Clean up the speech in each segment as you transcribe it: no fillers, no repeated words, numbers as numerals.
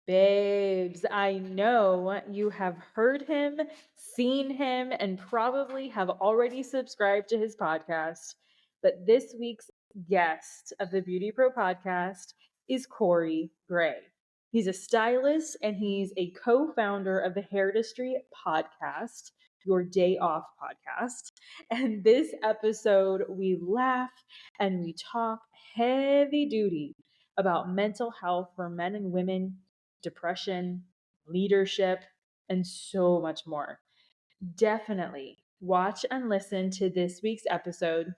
Babes, I know you have heard him, seen him, and probably have already subscribed to his podcast. But this week's guest of the Beauty Pro podcast is Corey Gray. He's a stylist and he's a co founder of the Hairdustry podcast, Your Day Off podcast. And this episode, we laugh and we talk heavy duty about mental health for men and women, depression, leadership, and so much more. Definitely watch and listen to this week's episode.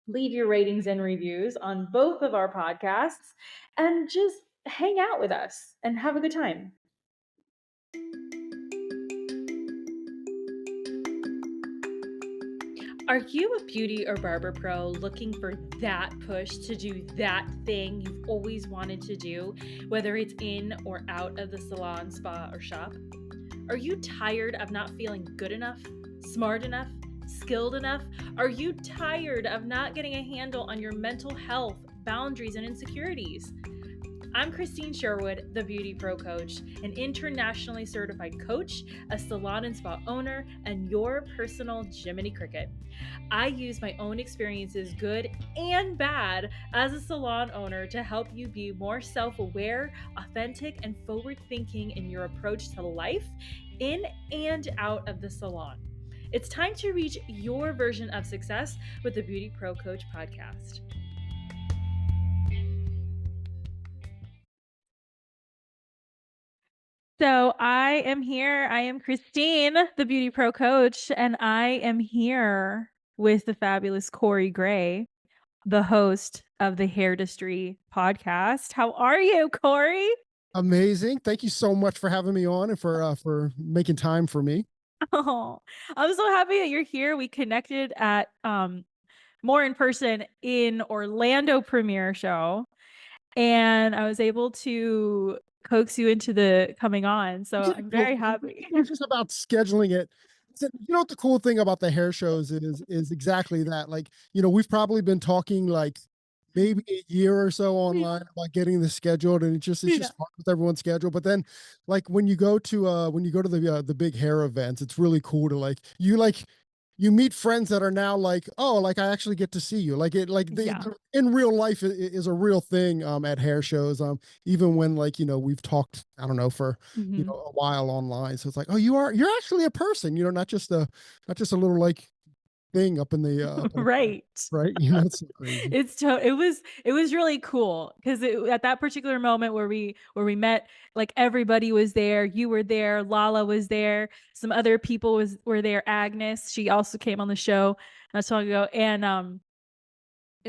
Leave your ratings and reviews on both of our podcasts and just hang out with us and have a good time. Are you a beauty or barber pro looking for that push to do that thing you've always wanted to do, whether it's in or out of the salon, spa, or shop? Are you tired of not feeling good enough, smart enough, skilled enough? Are you tired of not getting a handle on your mental health, boundaries, and insecurities? I'm Christine Sherwood, the Beauty Pro Coach, an internationally certified coach, a salon and spa owner, and your personal Jiminy Cricket. I use my own experiences, good and bad, as a salon owner to help you be more self-aware, authentic, and forward-thinking in your approach to life, in and out of the salon. It's time to reach your version of success with the Beauty Pro Coach podcast. So I am here. I am Christine, the Beauty Pro Coach, and I am here with the fabulous Corey Gray, the host of the Hairdustry podcast. How are you, Corey? Amazing. Thank you so much for having me on and for making time for me. Oh, I'm so happy that you're here. We connected at more in person in Orlando premiere show, and I was able to coax you into the coming on. So Yeah, I'm no, very happy. it's just about scheduling it. You know what the cool thing about the hair shows is exactly that. Like, we've probably been talking like maybe a year or so online about getting this scheduled, and it's Yeah. just hard with everyone's schedule. But then, like when you go to the big hair events, it's really cool to you meet friends that are now like, oh, like I actually get to see you. Like Yeah. in real life is a real thing at hair shows. Even when we've talked, I don't know, for Mhm. a while online. So it's like, oh, you're actually a person, not just a little like thing up in the Right. right. It's so crazy. It was really cool because at that particular moment where we met, like everybody was there. You were there, Lala was there, some other people were there. Agnes, she also came on the show not so long ago. And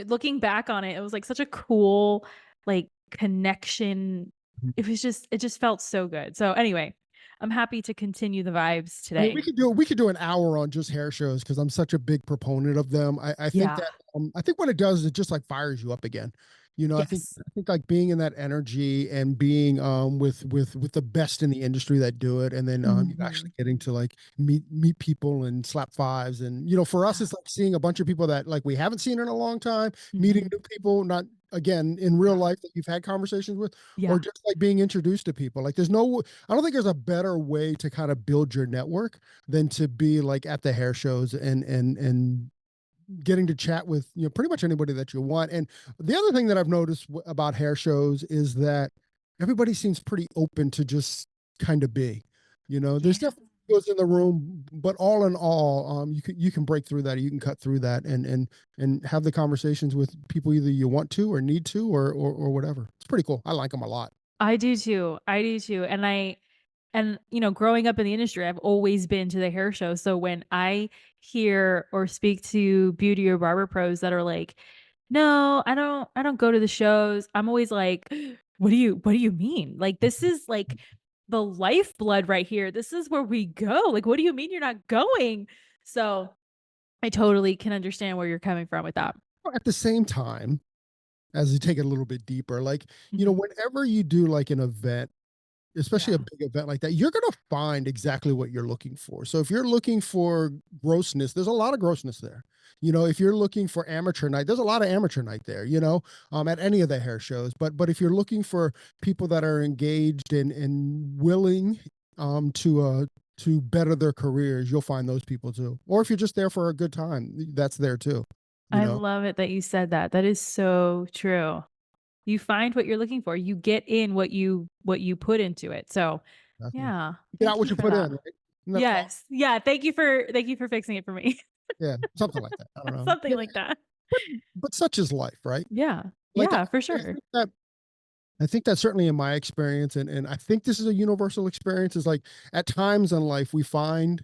looking back on it, it was like such a cool like connection. It just felt so good. So anyway, I'm happy to continue the vibes I mean, today. we could do an hour on just hair shows because I'm such a big proponent of them. I think Yeah. that I think what it does is it just like fires you up again. Yes. I think like being in that energy and being with the best in the industry that do it, and then you actually Mhm. getting to like meet people and slap fives, and for us Yeah. it's like seeing a bunch of people that like we haven't seen in a long time, meeting Mhm. new people, not again in real life that you've had conversations with, or Yeah. just like being introduced to people. Like I don't think there's a better way to kind of build your network than to be like at the hair shows and getting to chat with pretty much anybody that you want. And the other thing that I've noticed about hair shows is that everybody seems pretty open to just kind of be. Yeah. There's definitely goes in the room, but all in all, you can break through that, or you can cut through that, and have the conversations with people either you want to or need to or whatever. It's pretty cool. I like them a lot. I do too. I do too. And growing up in the industry, I've always been to the hair show. So when I hear or speak to beauty or barber pros that are like, "No, I don't go to the shows." I'm always like, what do you mean? Like this is like the lifeblood right here. This is where we go. Like what do you mean you're not going?" So, I totally can understand where you're coming from with that. At the same time, as you take it a little bit deeper, like Mhm. whenever you do like an event, especially a Yeah. big event like that, you're going to find exactly what you're looking for. So if you're looking for grossness, there's a lot of grossness there. If you're looking for amateur night, there's a lot of amateur night there, at any of the hair shows. But if you're looking for people that are engaged and willing to better their careers, you'll find those people too. Or if you're just there for a good time, that's there too, you I know. love it that you said that. That is so true. You find what you're looking for. You get in what you put into it. So, Exactly. yeah, You get out thank what you you for put in, that. right? Isn't that the law? Yes. Yeah, thank you for fixing it for me. Yeah, something like that. I don't know. Something like that. But such is life, right? Yeah. Like Yeah, for I sure. think that I think that certainly in my experience, and I think this is a universal experience, is like at times in life we find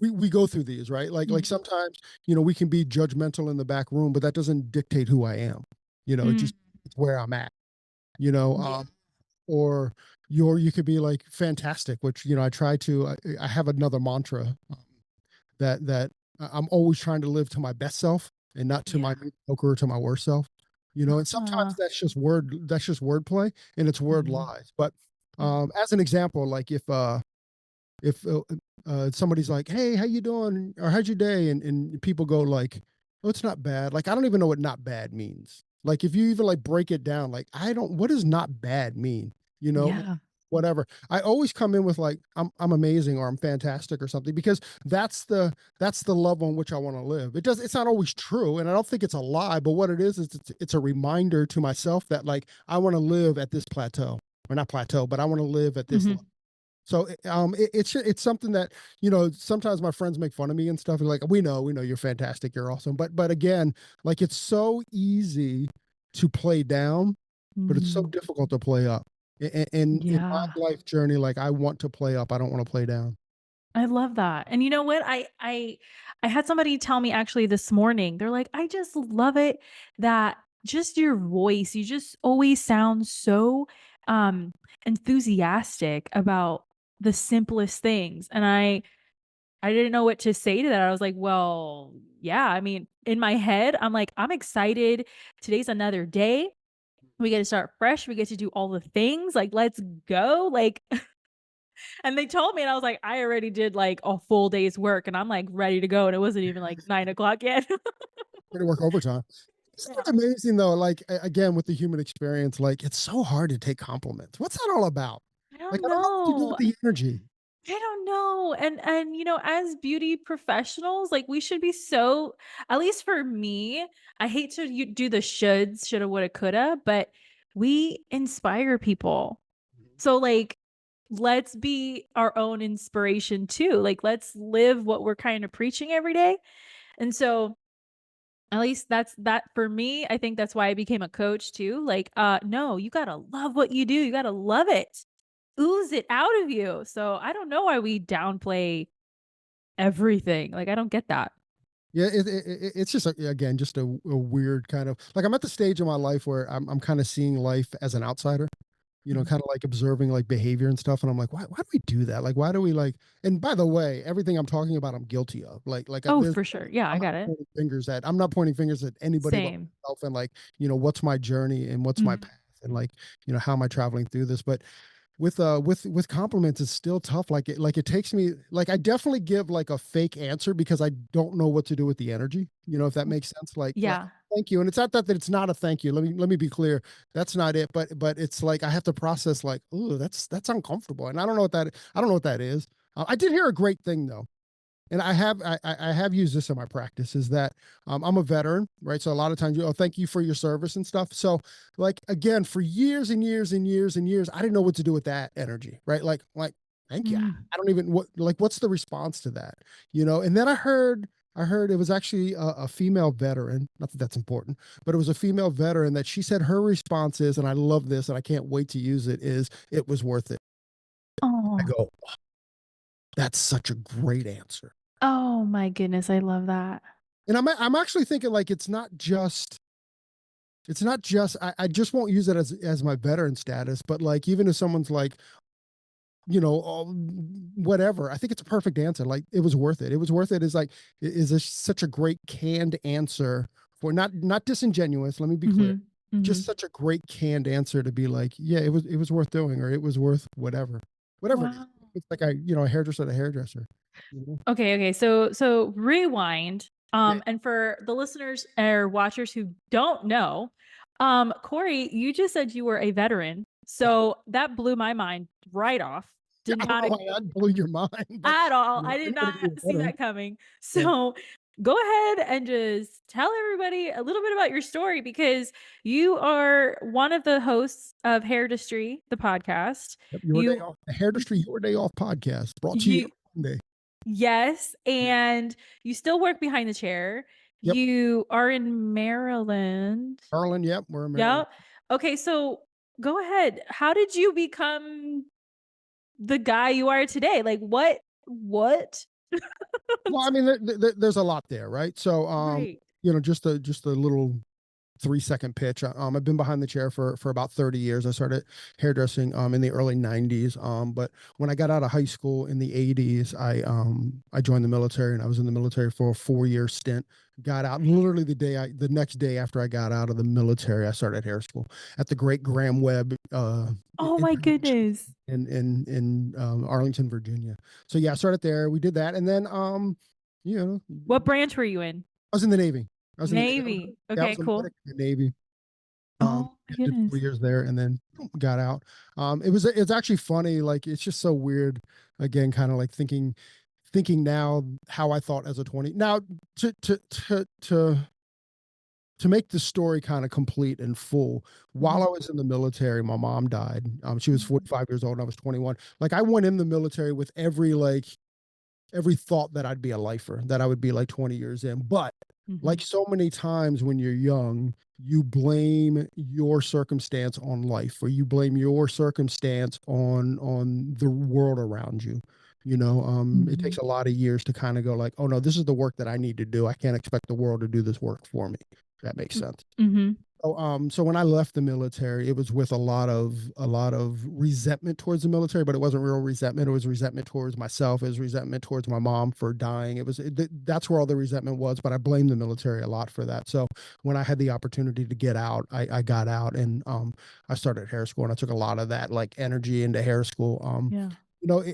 we go through these, right? Like Mhm. sometimes, we can be judgmental in the back room, but that doesn't dictate who I am. It Mm. just it's where I'm at, you know. Yeah. Or you could be like fantastic, which I try to I have another mantra that I'm always trying to live to my best self and not to Yeah. my mediocre or to my worst self. And sometimes Uh-huh. that's just wordplay and it's word Mhm. lies. But Mhm. as an example, like if somebody's like, "Hey, how you doing?" or "How's your day?" and people go like, "Oh, it's not bad." Like I don't even know what not bad means. Like if you even like break it down, like I don't. What does not bad mean? You know, Yeah. whatever. I always come in with like I'm amazing or I'm fantastic or something because that's the level on which I want to live. It's not always true, and I don't think it's a lie. But what it is it's a reminder to myself that like I want to live at this plateau or not plateau, but I want to live at this level. Mhm. So it's something that sometimes my friends make fun of me and stuff. Like we know you're fantastic, you're awesome. But again, like it's so easy to play down, but it's so Mhm. difficult to play up. In my Yeah. life journey, like I want to play up. I don't want to play down. I love that. And you know what? I had somebody tell me actually this morning. They're like, "I just love it that just your voice, you just always sound so um enthusiastic about the simplest things." And I didn't know what to say to that. I was like, "Well, yeah, I mean, in my head, I'm like, I'm excited. Today's another day. We get to start fresh. We get to do all the things. Like, let's go." Like, and they told me, and I was like, I already did like a full day's work, and I'm like ready to go. And it wasn't even like 9 o'clock yet. Ready to work overtime. Isn't Yeah. it amazing though? Like again, with the human experience, like it's so hard to take compliments. What's that all about? I Like don't I don't know what to do with know. the energy. I don't know. And as beauty professionals, like we should be so, at least for me, I hate to do the shoulds, shoulda, woulda, coulda, but we inspire people. So like let's be our own inspiration too. Like let's live what we're kind of preaching every day. And so at least that's that for me. I think that's why I became a coach too. Like, no, you gotta love what you do. You gotta love it. Ooze it out of you. So I don't know why we downplay everything. Like, I don't get that. Yeah, it's just again just a weird kind of like I'm at the stage in my life where I'm kind of seeing life as an outsider, Mhm. kind of like observing like behavior and stuff, and I'm like, why do we do that? Like, why do we like? And by the way, everything I'm talking about, I'm guilty of. Oh, There's for sure. Yeah, I got it. I'm not pointing fingers at anybody but Same. myself, and like what's my journey and what's my Mhm. path, and like how am I traveling through this? But with compliments it's still tough. Like it takes me, like I definitely give like a fake answer because I don't know what to do with the energy, if that makes sense. Like Yeah. thank you, and it's not that it's not a thank you. Let me be clear, that's not it. But it's like I have to process like, oh, that's uncomfortable, and I don't know what that is. I did hear a great thing though, and I have used this in my practice, is that I'm a veteran, right? So a lot of times, thank you for your service and stuff. So like again, for years and years and years and years, I didn't know what to do with that energy, right? Like thank you. Mm. I don't even what's the response to that, And then I heard it was actually a female veteran. Not that that's important, but it was a female veteran that she said her response is, and I love this, and I can't wait to use it. Is it was worth it? I Oh. go, that's such a great answer. Oh my goodness, I love that. And I'm actually thinking like it's not just I just won't use it as my veteran status, but like even if someone's like, oh, whatever, I think it's a perfect answer. Like it was worth it. It was worth it is like such a great canned answer for not disingenuous. Let me be clear. Mhm. Mhm. just such a great canned answer to be like, yeah, it was worth doing, or it was worth whatever it is. Wow. It's like a hairdresser to hairdresser. Okay. So rewind. Yeah, And for the listeners or watchers who don't know, Corey, you just said you were a veteran. yeah, So that blew my mind right off. yeah. Did I don't not know why that blew your mind, but at all. I I did know to not be a see veteran. that coming. Yeah. So go ahead and just tell everybody a little bit about your story because you are one of the hosts of Hairdustry, the podcast. Yep, Your Day You Off, the Hairdustry Your Day Off podcast, brought to you you every Monday. yes, Yeah. and you still work behind the chair. Yep. You are in Maryland. Maryland, yep, we're in Maryland. Yep. Okay, so go ahead. How did you become the guy you are today? Like what? Well, I mean, there's a lot there, right? So, Right. just a little 3-second pitch. I've been behind the chair for about 30 years. I started hairdressing in the early 90s. But when I got out of high school in the 80s, I joined the military, and I was in the military for a 4-year stint. Got out literally the next day after I got out of the military. I started hair school at the Great Graham Webb Oh my International goodness. in Arlington, Virginia. So yeah, I started there. We did that, and then you know, What branch were you in? I was in the Navy. I was in the Navy. Navy. Yeah, I Okay, was a cool. medic in the Navy. Oh my Yeah, did 4 goodness. years there, and then got out. It's actually funny, like, it's just so weird, again, kinda like thinking now how I thought as a 20 now to make the story kinda complete and full, while Mhm. I was in the military, my mom died. She was Mhm. 45 years old, and I was 21. Like, I went in the military with every thought that I'd be a lifer, that I would be like 20 years in. But like Mhm. so many times when you're young, you blame your circumstance on life, or you blame your circumstance on the world around you. It takes Mhm. a lot of years to kind of go like, oh no, this is the work that I need to do. I can't expect the world to do this work for me. If that makes sense. Mhm. So when I left the military, it was with a lot of resentment towards the military, but it wasn't real resentment. It was resentment towards myself. It was resentment towards my mom for dying. That's where all the resentment was. But I blame the military a lot for that. So when I had the opportunity to get out, I got out, and I started hair school, and I took a lot of that like energy into hair school. Yeah.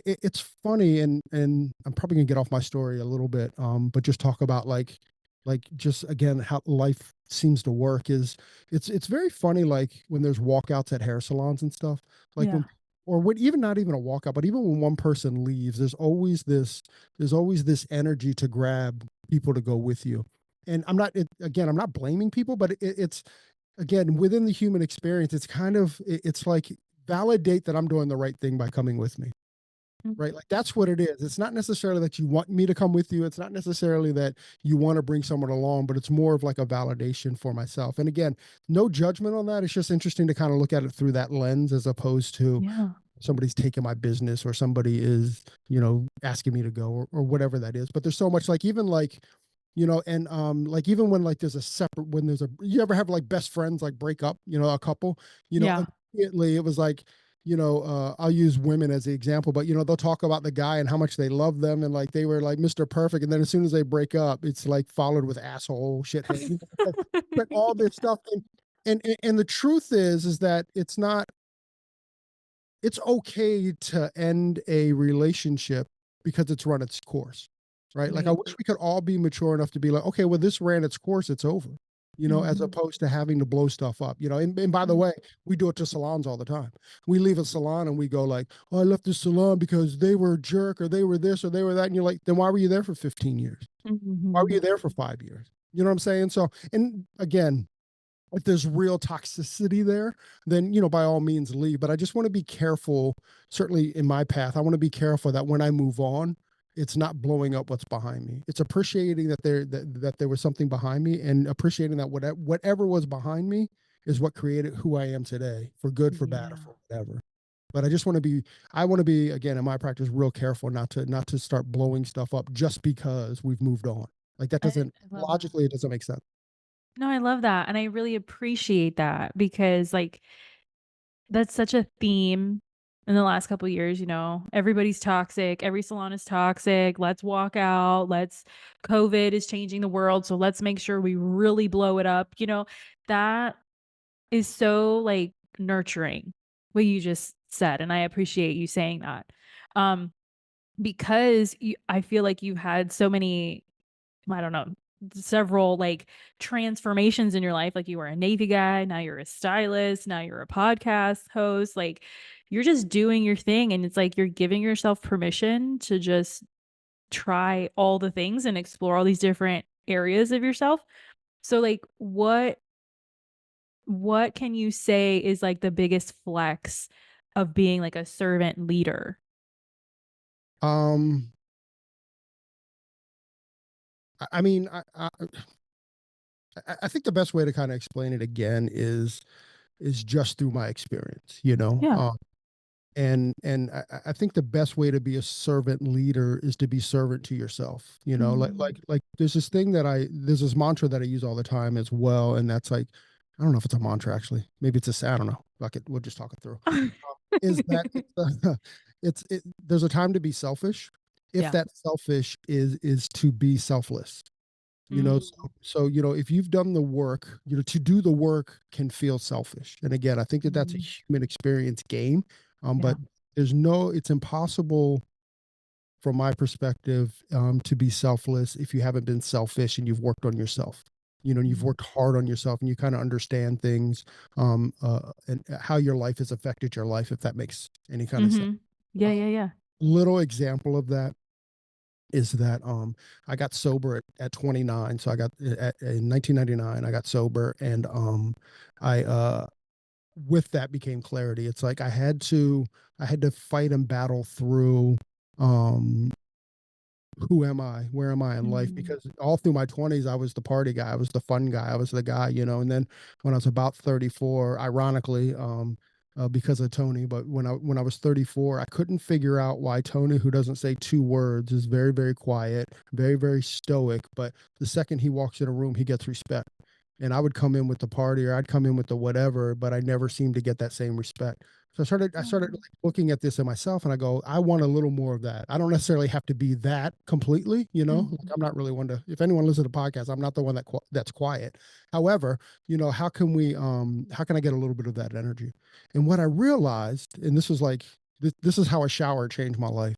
It's funny, and I'm probably gonna get off my story a little bit, but just talk about like just again how life seems to work is it's very funny, like when there's walkouts at hair salons and stuff, like Yeah. when or when even not even a walkout, but even when one person leaves, there's always this energy to grab people to go with you. And I'm not blaming people, but it's again within the human experience, it's like validate that I'm doing the right thing by coming with me. Right? Mhm. Like, that's what it is. It's not necessarily that you want me to come with you. It's not necessarily that you want to bring someone along, but it's more of like a validation for myself. And again, no judgment on that. It's just interesting to kind of look at it through that lens, as opposed to Yeah. somebody's taking my business, or somebody is, asking me to go, or whatever that is. But there's so much, like, even like, and like even when like there's a separate when there's a you ever have like best friends like break up, a couple, Yeah. immediately it was like, I'll use women as the example, but they'll talk about the guy and how much they love them, and like they were like Mr. Perfect, and then as soon as they break up, it's like followed with asshole, shithead, like all this stuff. And the truth is that it's okay to end a relationship because it's run its course, right? Like, I Right. wish we could all be mature enough to be like, okay, well, this ran its course, it's over, as Mhm. opposed to having to blow stuff up, and by the Mhm. way, we do it to salons all the time. We leave a salon and we go like, oh, I left this salon because they were a jerk, or they were this, or they were that. And you're like, then why were you there for 15 years? Why were you Mhm. there for 5 years? You know what I'm saying? So, and again, if there's real toxicity there, then by all means leave. But I just want to be careful. Certainly in my path, I want to be careful that when I move on, it's not blowing up what's behind me. It's appreciating that there was something behind me, and appreciating that whatever was behind me is what created who I am today, for good, for bad, or Yeah. for whatever. But I want to be again in my practice real careful not to start blowing stuff up just because we've moved on. Like, that I doesn't, I love that. logically, it doesn't make sense. No, I love that, and I really appreciate that because, like, that's such a theme in the last couple years, everybody's toxic, every salon is toxic, let's walk out, COVID is changing the world, so let's make sure we really blow it up, that is so, like, nurturing, what you just said, and I appreciate you saying that. Um, because I feel like you had so many, I don't know, several, like, transformations in your life, like, you were a Navy guy, now you're a stylist, now you're a podcast host, like, you're just doing your thing, and it's like you're giving yourself permission to just try all the things and explore all these different areas of yourself. So, like, what can you say is, like, the biggest flex of being, like, a servant leader? Um, I mean, I think the best way to kind of explain it again is just through my experience, you know. Yeah. And I think the best way to be a servant leader is to be servant to yourself. You know, Mm. there's this thing that there's this mantra that I use all the time as well, and that's like, I don't know if it's a mantra actually. Maybe it's I don't know. Fuck it, we'll just talk it through. Is that there's a time to be selfish, if Yeah. that selfish is to be selfless. You know, Mm. so you know, if you've done the work, you know, to do the work can feel selfish. And again, I think that that's a Mhm. human experience game. Yeah. But it's impossible from my perspective, to be selfless if you haven't been selfish and you've worked on yourself. You know, and you've Mm. worked hard on yourself and you kind of understand things, and how your life has affected your life, if that makes any kind of sense. Mhm. Yeah, A yeah, yeah. little example of that is that I got sober at 29. So in 1999 I got sober, and I with that became clarity. It's like I had to fight and battle through, um who am I? Where am I in life? Mhm. Because all through my 20s, I was the party guy. I was the fun guy. I was the guy, you know. And then when I was about 34, ironically, because of Tony, but when I was 34, I couldn't figure out why Tony, who doesn't say two words, is very, very quiet, very, very stoic. But the second he walks in a room, he gets respect. And I would come in with the party, or I'd come in with the whatever, but I never seemed to get that same respect. So I started Oh. like looking at this in myself, and I go, I want a little more of that. I don't necessarily have to be that completely, you know. Like, Mhm. I'm not really one to. If anyone listens to the podcast, I'm not the one that's quiet. However, you know, how can I get a little bit of that energy? And what I realized, and this was like this is how a shower changed my life.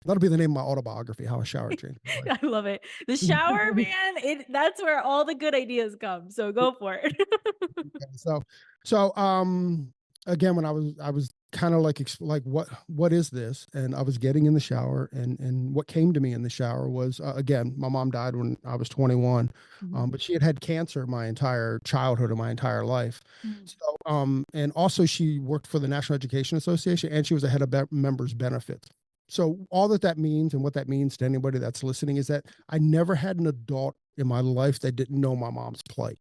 That'll be the name of my autobiography, how a shower changed my life. I love it. The shower, man, that's where all the good ideas come, so go for it. So, so again, when I was kind of like like what is this? And I was getting in the shower, and what came to me in the shower was, again, my mom died when I was 21, Mhm. but she had had cancer my entire childhood and my entire life. Mm. So, and also she worked for the National Education Association, and she was the head of members benefits. So all that means, and what that means to anybody that's listening, is that I never had an adult in my life that didn't know my mom's plight,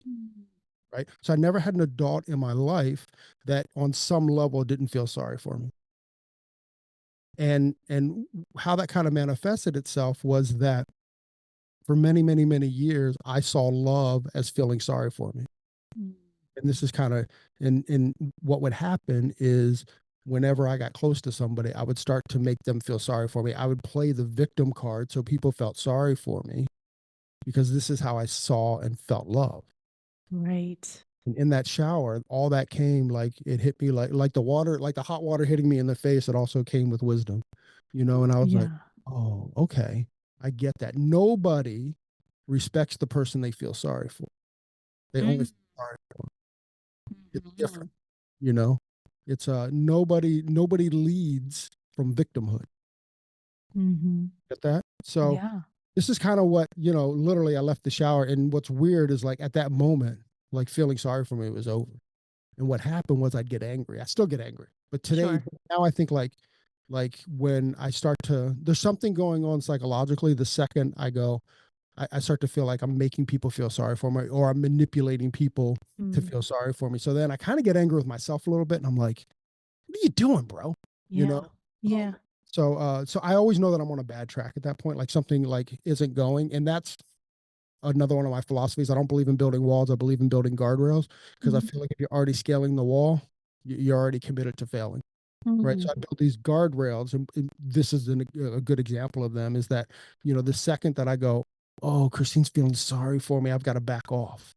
Mm. right? So I never had an adult in my life that on some level didn't feel sorry for me. And how that kind of manifested itself was that for many, many, many years, I saw love as feeling sorry for me. Mm. And this is kind of, and what would happen is whenever I got close to somebody, I would start to make them feel sorry for me. I would play the victim card so people felt sorry for me, because this is how I saw and felt love. Right. And in that shower, all that came, like it hit me like the water, like the hot water hitting me in the face. It also came with wisdom, you know. And I was like, Yeah. oh, okay, I get that. Nobody respects the person they feel sorry for. They only Mm. feel sorry for. It's different, Mhm. you know. It's nobody leads from victimhood. Mhm. Get that? So Yeah. this is kind of what, you know, literally I left the shower, and what's weird is like at that moment, like feeling sorry for me was over. And what happened was I'd get angry. I still get angry. But today, Sure. now I think like when I start to, there's something going on psychologically. The second I go, I start to feel like I'm making people feel sorry for me, or I'm manipulating people to Mm. feel sorry for me. So then I kind of get angry with myself a little bit, and I'm like, what are you doing, bro? You Yeah. know? Yeah. So I always know that I'm on a bad track at that point, like something like isn't going. And that's another one of my philosophies. I don't believe in building walls. I believe in building guardrails, because I Mhm. feel like if you're already scaling the wall, you're already committed to failing. Right. So I Mhm. built these guardrails, and this is a good example of them. Is that, you know, the second that I go, oh, Christine's feeling sorry for me, I've got to back off.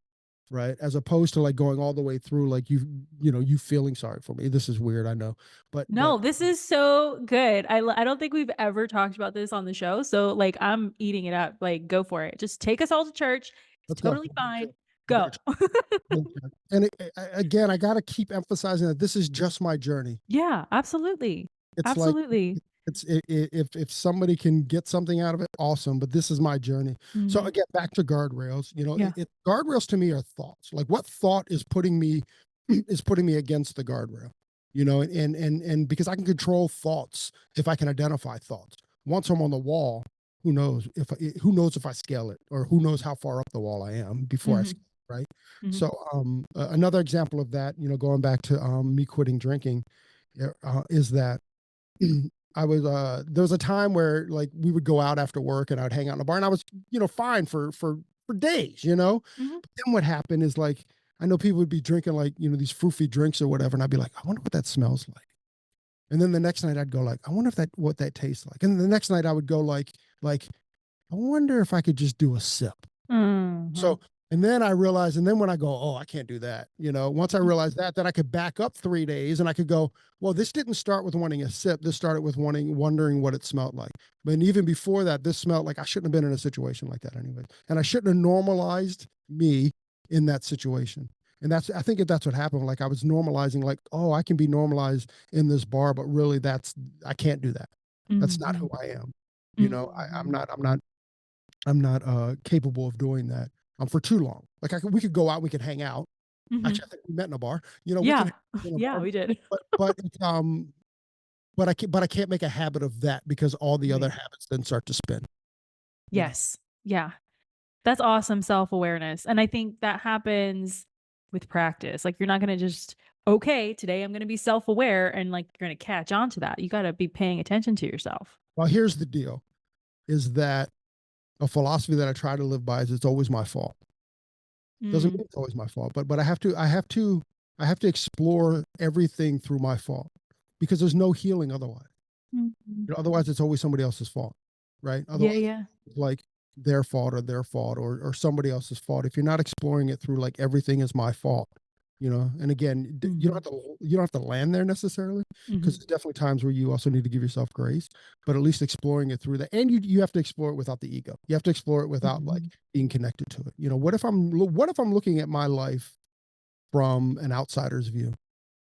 right? As opposed to like going all the way through, like you feeling sorry for me. This is weird, I know, but No, this is so good. I don't think we've ever talked about this on the show, so, like, I'm eating it up, like, go for it. Just take us all to church. It's let's go. totally fine. We'll go to Go. church. And again, I got to keep emphasizing that this is just my journey. Yeah, absolutely. It's like Absolutely. if somebody can get something out of it, awesome. But this is my journey. So Mhm. again, back to guardrails. Yeah. Guardrails to me are thoughts. Like what thought is putting me is putting me against the guardrail. And because I can control thoughts if I can identify thoughts. Once I'm on the wall, who knows if I scale it, or who knows how far up the wall I am before I Mhm. scale it, right? Mhm. So another example of that, going back to me quitting drinking, is that I was there was a time where like we would go out after work and I'd hang out in the bar and I was, fine for days, Mhm. But then what happened is like I know people would be drinking like, these fruity drinks or whatever, and I'd be like, I wonder what that smells like. And then the next night I'd go like, I wonder if that what that tastes like. And the next night I would go like I wonder if I could just do a sip. Mhm. So, and then I realized, and then when I go, oh, I can't do that. Once I realized that, then I could back up 3 days and I could go, well, this didn't start with wanting a sip. This started with wondering what it smelled like. But even before that, this smelled like I shouldn't have been in a situation like that anyway. And I shouldn't have normalized me in that situation. And I think that's what happened. Like I was normalizing, like, oh, I can be normalized in this bar, but really I can't do that. That's not who Mhm. I am. I'm Mhm. not, I'm not capable of doing that for too long. Like we could go out, we could hang out. Mhm. Actually, I think we met in a bar. We can Yeah. hang out in a Yeah, bar, we did. but I can't make a habit of that because all the other Right. habits then start to spin. You know. Yes. Yeah. That's awesome self-awareness, and I think that happens with practice. Like, you're not gonna just, "Okay, today I'm gonna be self-aware," and, like, you're gonna catch on to that. You gotta be paying attention to yourself. Well, here's the deal: is that a philosophy that I try to live by is it's always my fault. Doesn't Mm. mean it's always my fault, but I have to explore everything through my fault because there's no healing otherwise. Mhm. Otherwise, it's always somebody else's fault, right? Yeah, Otherwise, yeah. it's like their fault or somebody else's fault. If you're not exploring it through like everything is my fault, and again, Mhm. you don't have to land there necessarily because Mhm. there's definitely times where you also need to give yourself grace, but at least exploring it through that, and you have to explore it without the ego. You have to explore it without like Mhm. being connected to it. What if I'm looking at my life from an outsider's view?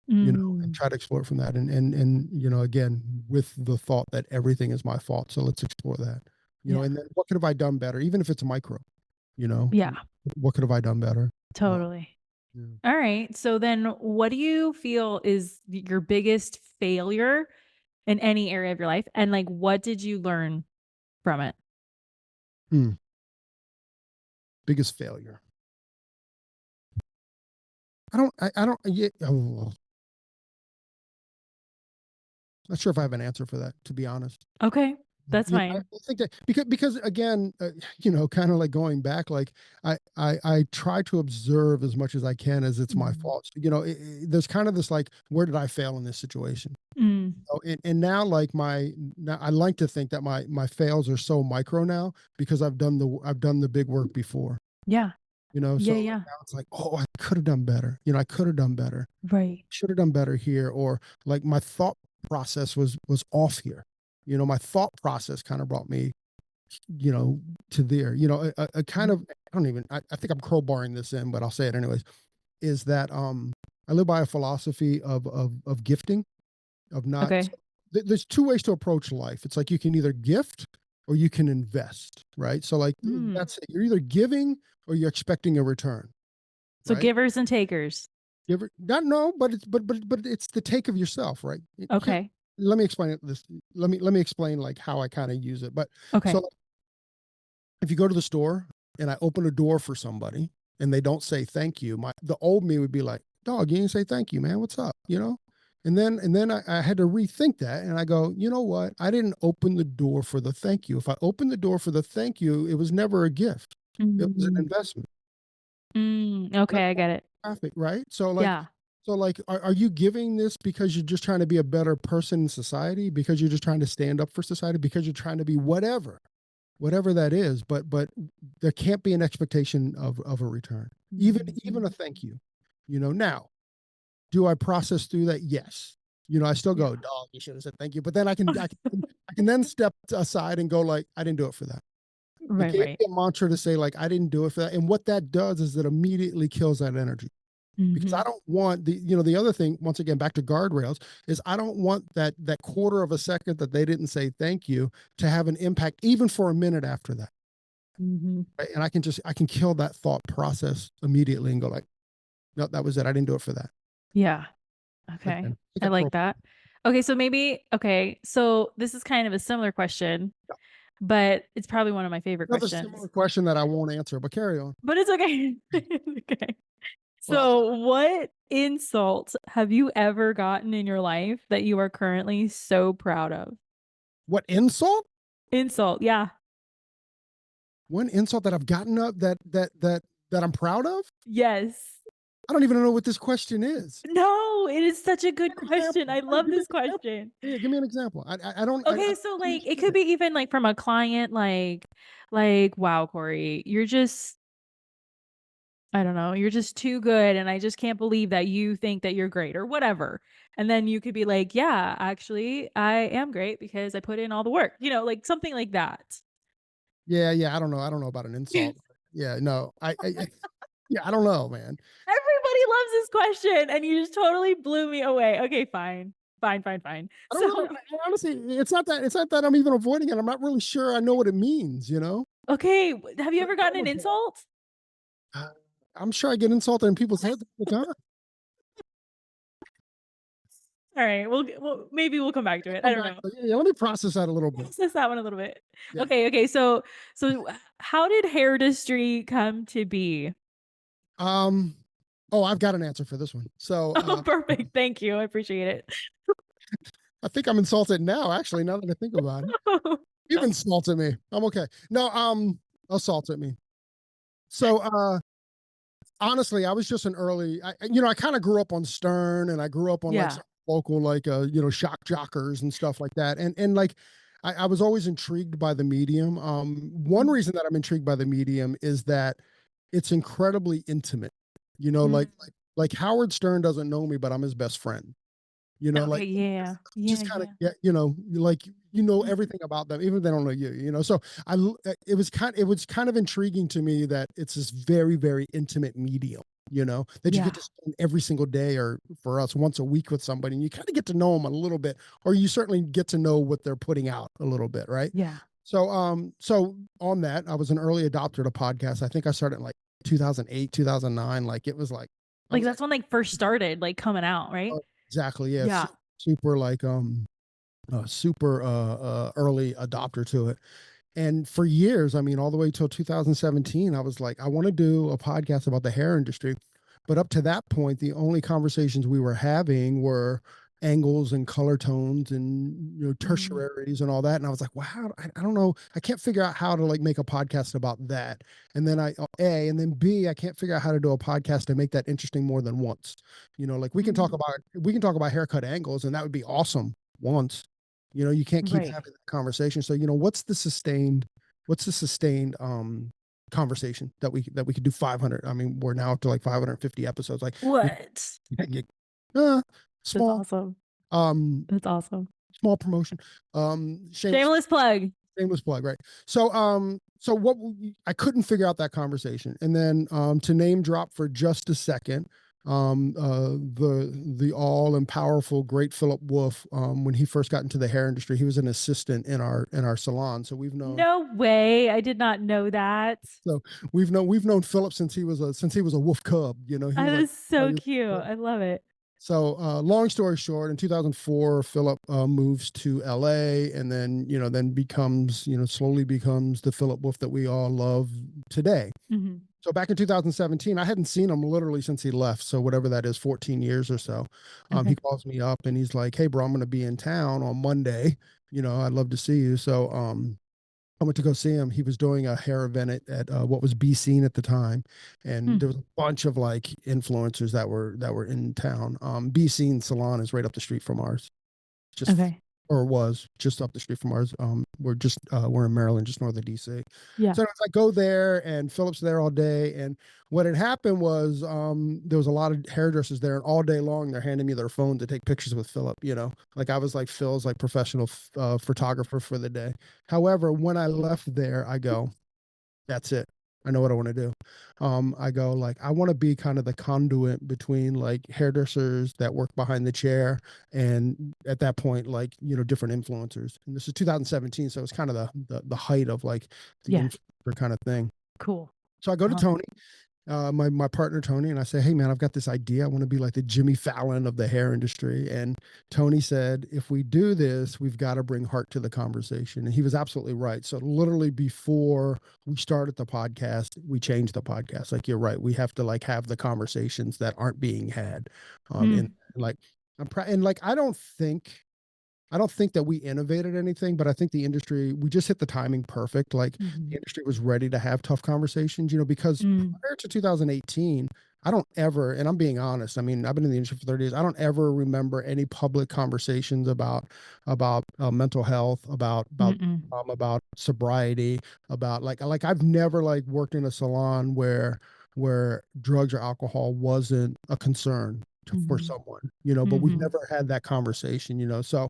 And Mm. try to explore it from that. And again, with the thought that everything is my fault. So let's explore that. Yeah. And then what could have I done better, even if it's micro? You know, Yeah, what could have I done better? Uh, totally. yeah. Alright, so then what do you feel is your biggest failure in any area of your life, and, like, what did you learn from it? Hmm. Biggest failure. I don't. Yeah. Oh, not sure if I have an answer for that, to be honest. Okay, that's I fine. think that because again, kind of like going back, like I try to observe as much as I can as it's my Mhm. fault. There's kind of this like, where did I fail in this situation? Mm. And now like now I like to think that my fails are so micro now because I've done the big work before. Yeah. So Yeah, like yeah. now it's like, oh, I could have done better. I could have done better. Right. Should have done better here, or like my thought process was off here. My thought process kind of brought me, you know, to there. A kind Mhm. of I don't even I think I'm crowbarring this in, but I'll say it anyways. Is that I live by a philosophy of gifting, of not. Okay. There's two ways to approach life. It's like you can either gift or you can invest, right? So like Mm. that's it. You're either giving or you're expecting a return, So right? givers and takers. You ever not no, but it's the take of yourself, right? Okay. Let me explain it. Let me explain like how I kind of use it. But so Okay. like, if you go to the store and I open a door for somebody and they don't say thank you, the old me would be like, dog, you didn't say thank you, man. What's up? And then I had to rethink that and I go, you know what? I didn't open the door for the thank you. If I opened the door for the thank you, it was never a gift. It was an Mhm. investment. Mm, That's okay, I get it. traffic, right? Yeah. So like, are you giving this because you're just trying to be a better person in society? Because you're just trying to stand up for society? Because you're trying to be whatever that is? But there can't be an expectation of a return. even a thank you. Now, do I process through that? Yes. I still Yeah. go, dog, you should have said thank you. But then I can then step aside and go like, I didn't do it for that. It Right, gave right. me a mantra to say like, I didn't do it for that. And what that does is it immediately kills that energy, because I Mhm. don't want the other thing, once again, back to guardrails, is I don't want that quarter of a second that they didn't say thank you to have an impact even for a minute after that. Mhm. Right? And I can kill that thought process immediately and go like, no, that was it. I didn't do it for that. Yeah. Again, Okay. I think I like appropriate. that. Okay, so so this is kind of a similar question, but it's probably one of my favorite Another similar questions. question that I won't answer, but carry on. But it's okay. Okay. Well, So, what insult have you ever gotten in your life that you are currently so proud of? what insult? Insult, yeah. One insult that I've gotten up that I'm proud of? Yes. I don't even know what this question is. No, it is such a good Give me an question. example. I love Give me this an example. question. Yeah, give me an example. I don't Okay, so like it could understand it. be even like from a client, wow, Corey, you're just I don't know, you're just too good and I just can't believe that you think that you're great or whatever. And then you could be like, yeah, actually, I am great because I put in all the work, like something like that. Yeah. I don't know about an insult. Yeah, no. Yeah, I don't know, man. Everybody loves this question and you just totally blew me away. Okay, fine. Fine, fine, fine. I don't So, really honestly, it's not that I'm even avoiding it. I'm not really sure I know what it means. okay, have you But ever it's gotten an almost like, insult? uh, I'm sure I get insulted in people's heads all the time. All right, maybe we'll come back to it. I Come don't back. know. Yeah, let me process that a little bit. Process that one a little bit. Yeah. Okay, so how did Hairdustry come to be? Um. Oh, I've got an answer for this one. So Oh, perfect. Thank you. I appreciate it. I think I'm insulted now. Actually, now that I think about it, you've insulted me. I'm okay. No, assaulted me. So honestly, I was just an early. I kind of grew up on Stern, and I grew up on like Yeah. some local like shock jockers and stuff like that, and like. I was always intrigued by the medium. One Mhm. reason that I'm intrigued by the medium is that it's incredibly intimate. You know, like Mm. like like Howard Stern doesn't know me, but I'm his best friend. Okay, Like yeah. Yeah, just kind of yeah. get, like Mhm. everything about them, even if they don't know you. So it was kind of intriguing to me that it's this very, very intimate medium, that you get Yeah. to spend every single day, or for us, once a week with somebody, and you kind of get to know them a little bit, or you certainly get to know what they're putting out a little bit, right? Yeah. So on that, I was an early adopter to podcasts. I think I started in like 2008, 2009. Like it was like I Like was like, that's when first started coming out, right? oh, exactly, yeah, Yeah. super like super early adopter to it. And for years, I mean, all the way till 2017, I was like, I want to do a podcast about the hair industry. But up to that point, the only conversations we were having were angles and color tones and Mhm. tertiaries and all that. And I was like, wow, I don't know. I can't figure out how to like make a podcast about that. And then and then B, I can't figure out how to do a podcast to make that interesting more than once. Like Mhm. we can talk about haircut angles, and that would be awesome once. You can't keep Right. having that conversation. So, what's the sustained conversation that we could do 500. I mean, we're now up to like 550 episodes. Like we What? uh, That's small awesome. um That's awesome. small promotion. Shameless Shameless plug. shameless plug, right? So I couldn't figure out that conversation. And then to name drop for just a second, the all and powerful great Philip Wolf, when he first got into the hair industry, he was an assistant in our salon. So No way. I did not know that. we've known Philip since he was a wolf cub. He was That like is so 5 years cute. old. I love it. So, long story short, in 2004, Philip moves to LA, and then slowly becomes the Philip Wolf that we all love today. Mhm. So back in 2017, I hadn't seen him literally since he left. So whatever that is, 14 years or so. He Okay. calls me up and he's like, "Hey, bro, I'm going to be in town on Monday. I'd love to see you." So I went to go see him. He was doing a hair event at what was B Scene at the time, and Hmm. there was a bunch of like influencers that were in town. B Scene Salon is right up the street from ours. Just Okay. or was just up the street from ours. We're in Maryland, just north of DC. Yeah. So anyways, I go there, and Philip's there all day. And what had happened was there was a lot of hairdressers there, and all day long they're handing me their phone to take pictures with Philip. Like I was like Phil's like professional photographer for the day. However, when I left there, I go, that's it. I know what I want to do. I go like I want to be kind of the conduit between like hairdressers that work behind the chair and at that point like different influencers. And this is 2017, so it's kind of the height of like the Yeah. influencer kind of thing. Cool. So I go to Tony, my partner Tony, and I say, hey man, I've got this idea. I want to be like the Jimmy Fallon of the hair industry. And Tony said, if we do this, we've got to bring heart to the conversation. And he was absolutely right. So literally before we started the podcast, we changed the podcast. Like, you're right. We have to like have the conversations that aren't being had. And like, and like, I don't think that we innovated anything, but I think the industry, we just hit the timing perfect. Like the industry was ready to have tough conversations, because prior to 2018, I don't ever, and I'm being honest, I mean, I've been in the industry for 30 years. I don't ever remember any public conversations about mental health, about sobriety, about like I've never like worked in a salon where drugs or alcohol wasn't a concern for someone, but we've never had that conversation, so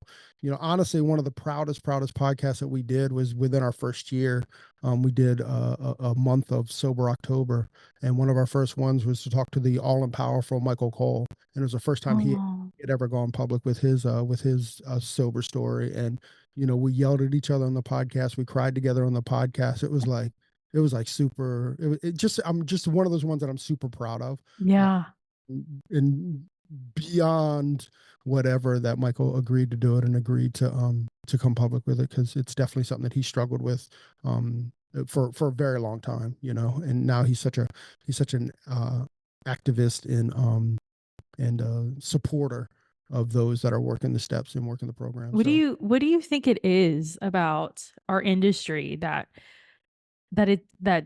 honestly, one of the proudest podcasts that we did was within our first year. We did a month of sober October, and one of our first ones was to talk to the all powerful Michael Cole, and it was the first time he had ever gone public with his sober story. And we yelled at each other on the podcast, we cried together on the podcast. It was like super, it just, I'm just one of those ones that I'm super proud of. Yeah. And beyond whatever that Michael agreed to do it and agreed to come public with it, because it's definitely something that he struggled with for a very long time, and now he's such an activist and supporter of those that are working the steps and working the program. What do you think it is about our industry that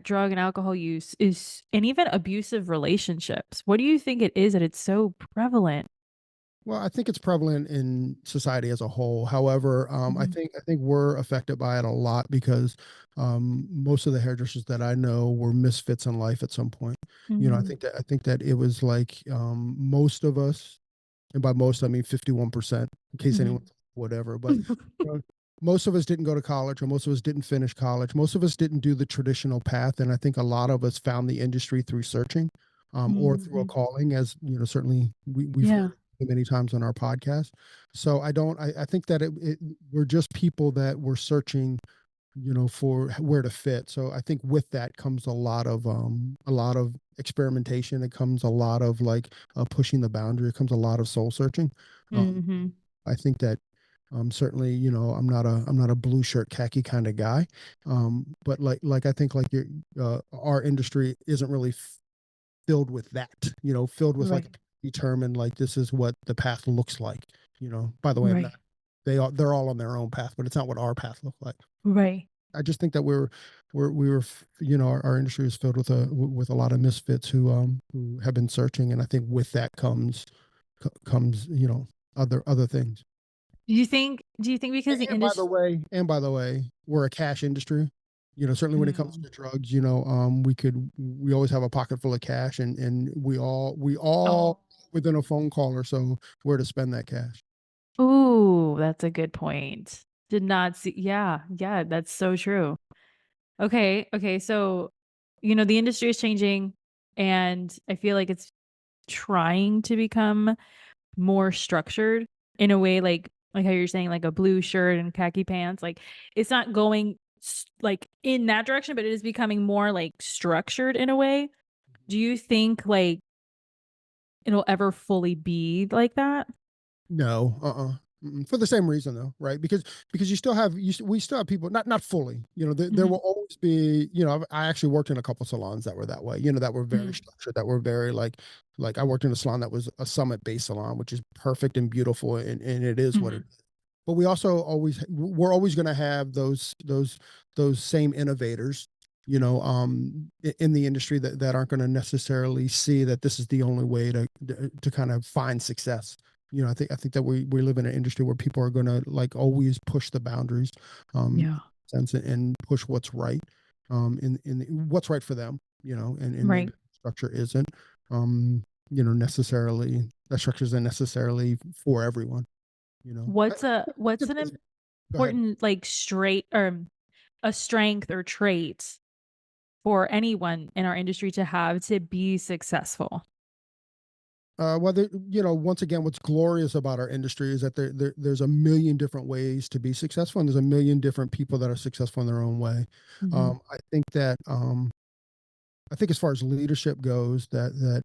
drug and alcohol use is, and even abusive relationships? What do you think it is that it's so prevalent? Well, I think it's prevalent in society as a whole. However, I think we're affected by it a lot because most of the hairdressers that I know were misfits in life at some point. I think that it was like most of us, and by most I mean 51%, in case anyone whatever, but most of us didn't go to college, or most of us didn't finish college. Most of us didn't do the traditional path, and I think a lot of us found the industry through searching, or through a calling, as certainly we've heard many times on our podcast. So I think that we're just people that were searching, for where to fit. So I think with that comes a lot of experimentation. It comes a lot of like pushing the boundary. It comes a lot of soul searching. I think that certainly, I'm not a blue shirt khaki kind of guy. But like I think like our industry isn't really filled with that, filled with like determined like this is what the path looks like. By the way, I'm not, they're all on their own path, but it's not what our path looks like. Right. I just think that our industry is filled with a lot of misfits who have been searching, and I think with that comes other things. Do you think because the industry, by the way, we're a cash industry. Certainly when it comes to drugs, we always have a pocket full of cash, and we all within a phone call or so where to spend that cash. Ooh, that's a good point. Did not see. Yeah, that's so true. Okay. So, the industry is changing, and I feel like it's trying to become more structured in a way, like how you're saying, like a blue shirt and khaki pants. Like it's not going like in that direction, but it is becoming more like structured in a way. Do you think like it'll ever fully be like that? No, for the same reason though, right? Because we still have people, not fully, there will always be, I actually worked in a couple salons that were that way, that were very structured, that were very like I worked in a salon that was a summit based salon, which is perfect and beautiful, and it is what it is. But we're always going to have those same innovators, in the industry that aren't going to necessarily see that this is the only way to kind of find success. I think that we live in an industry where people are going to like always push the boundaries, Yeah. sense and push what's right, what's right for them, and Right. maybe the structure isn't, um, necessarily that structure isn't necessarily for everyone. What's an Go ahead. important like straight or a strength or trait for anyone in our industry to have to be successful? Whether once again, what's glorious about our industry is that there's a million different ways to be successful, and there's a million different people that are successful in their own way. Mhm. I think as far as leadership goes, that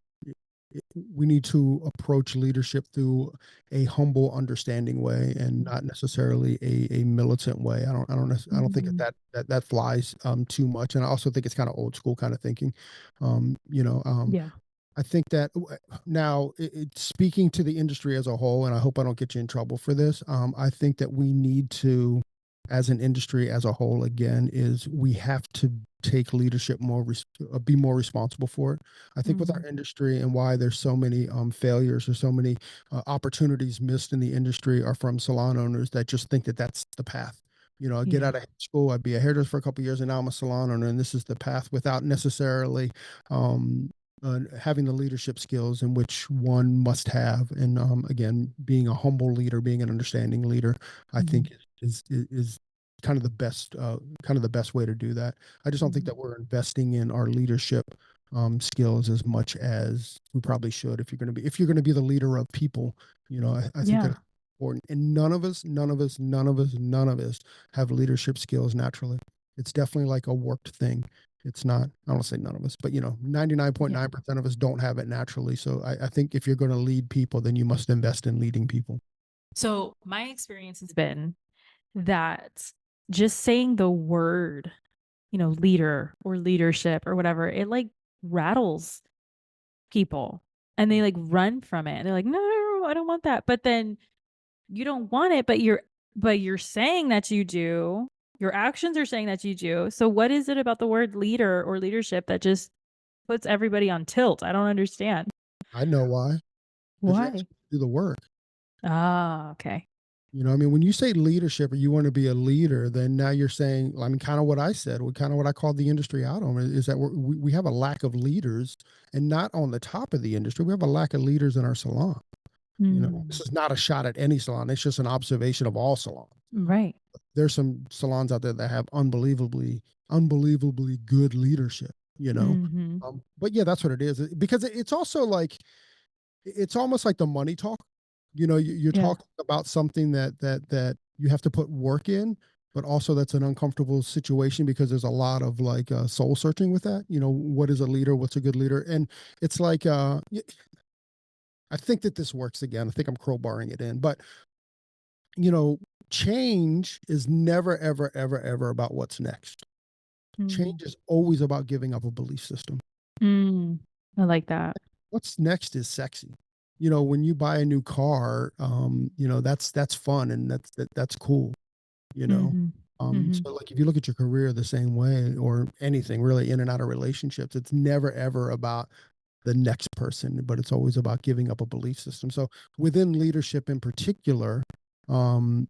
we need to approach leadership through a humble, understanding way, and not necessarily a militant way. I don't think Mhm. that flies too much, and I also think it's kind of old school kind of thinking. Yeah. I think that now, speaking to the industry as a whole, and I hope I don't get you in trouble for this. I think that we need to, as an industry as a whole, again, is we have to take leadership be more responsible for it. I think with our Mhm. industry and why there's so many failures or so many opportunities missed in the industry are from salon owners that just think that that's the path. I get Yeah. out of school, I'd be a hairdresser for a couple of years, and now I'm a salon owner, and this is the path without necessarily um, having the leadership skills in which one must have, and again, being a humble leader, being an understanding leader, I think Mhm. is kind of the best way to do that. I just don't think Mhm. that we're investing in our leadership skills as much as we probably should. If you're going to be the leader of people, I think Yeah. that's important. And none of us have leadership skills naturally. It's definitely like a worked thing. It's not, I don't say none of us, but 99.9% of us don't have it naturally. So I think if you're going to lead people, then you must invest in leading people. So my experience has been that just saying the word, leader or leadership or whatever, it like rattles people and they like run from it. They're like, no, no, no, I don't want that. But then you don't want it, but you're saying that you do. Your actions are saying that you do. So what is it about the word leader or leadership that just puts everybody on tilt? I don't understand. I know why, because you Why? actually do the work. Ah, okay. I mean, when you say leadership or you want to be a leader, then now you're saying, I mean, kind of what I said, kind of what I called the industry out on is that we have a lack of leaders, and not on the top of the industry. We have a lack of leaders in our salon. This Mm, is not a shot at any salon. It's just an observation of all salons. right. There's some salons out there that have unbelievably good leadership, Mhm. but yeah, that's what it is. Because it's also like, it's almost like the money talk. You're Yeah. talking about something that you have to put work in, but also that's an uncomfortable situation because there's a lot of like soul searching with that. What is a leader? What's a good leader? And it's like, I think that this works again. I think I'm crowbarring it in, but you know, change is never, ever, ever, ever about what's next. Mm. Change is always about giving up a belief system. Mm. I like that. What's next is sexy. When you buy a new car, that's fun, and that's cool. You know, Mhm. Mhm. so like if you look at your career the same way, or anything really, in and out of relationships, it's never ever about the next person, but it's always about giving up a belief system. So within leadership in particular, um,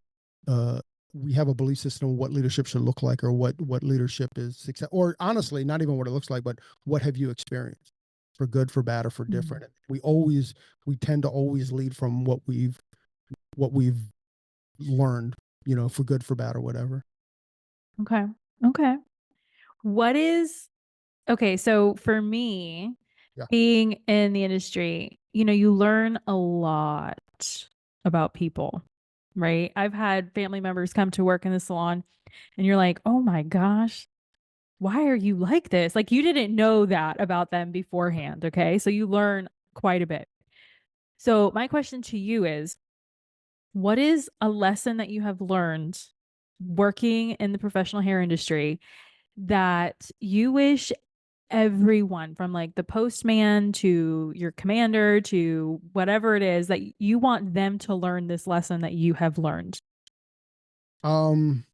uh, we have a belief system of what leadership should look like, or what leadership is success, or honestly, not even what it looks like, but what have you experienced, for good, for bad, or for Mm. different. We tend to always lead from what we've learned, for good, for bad, or whatever. Okay. Okay. What is Okay, so for me, Yeah. being in the industry, you learn a lot about people, right? I've had family members come to work in the salon and you're like, "Oh my gosh, why are you like this?" Like you didn't know that about them beforehand, okay? So you learn quite a bit. So my question to you is, what is a lesson that you have learned working in the professional hair industry that you wish everyone from like the postman to your commander to whatever it is that you want them to learn this lesson that you have learned? Um,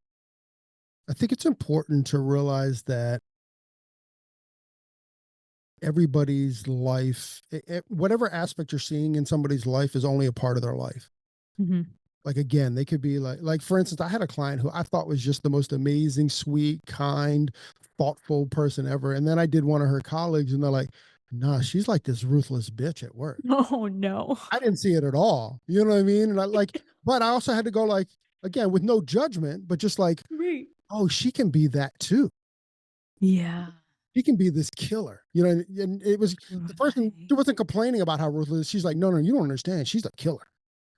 I think it's important to realize that everybody's life, whatever aspect you're seeing in somebody's life is only a part of their life. Hmm. Like, again, they could be like, for instance, I had a client who I thought was just the most amazing, sweet, kind, thoughtful person ever. And then I did one of her colleagues and they're like, nah, she's like this ruthless bitch at work. Oh no. I didn't see it at all. You know what I mean? And I like, but I also had to go like, again, with no judgment, but just like, Right. oh, she can be that too. Yeah. She can be this killer, you know. And it was the person, Right. she wasn't complaining about how ruthless. She's like, no, no, you don't understand. She's a killer,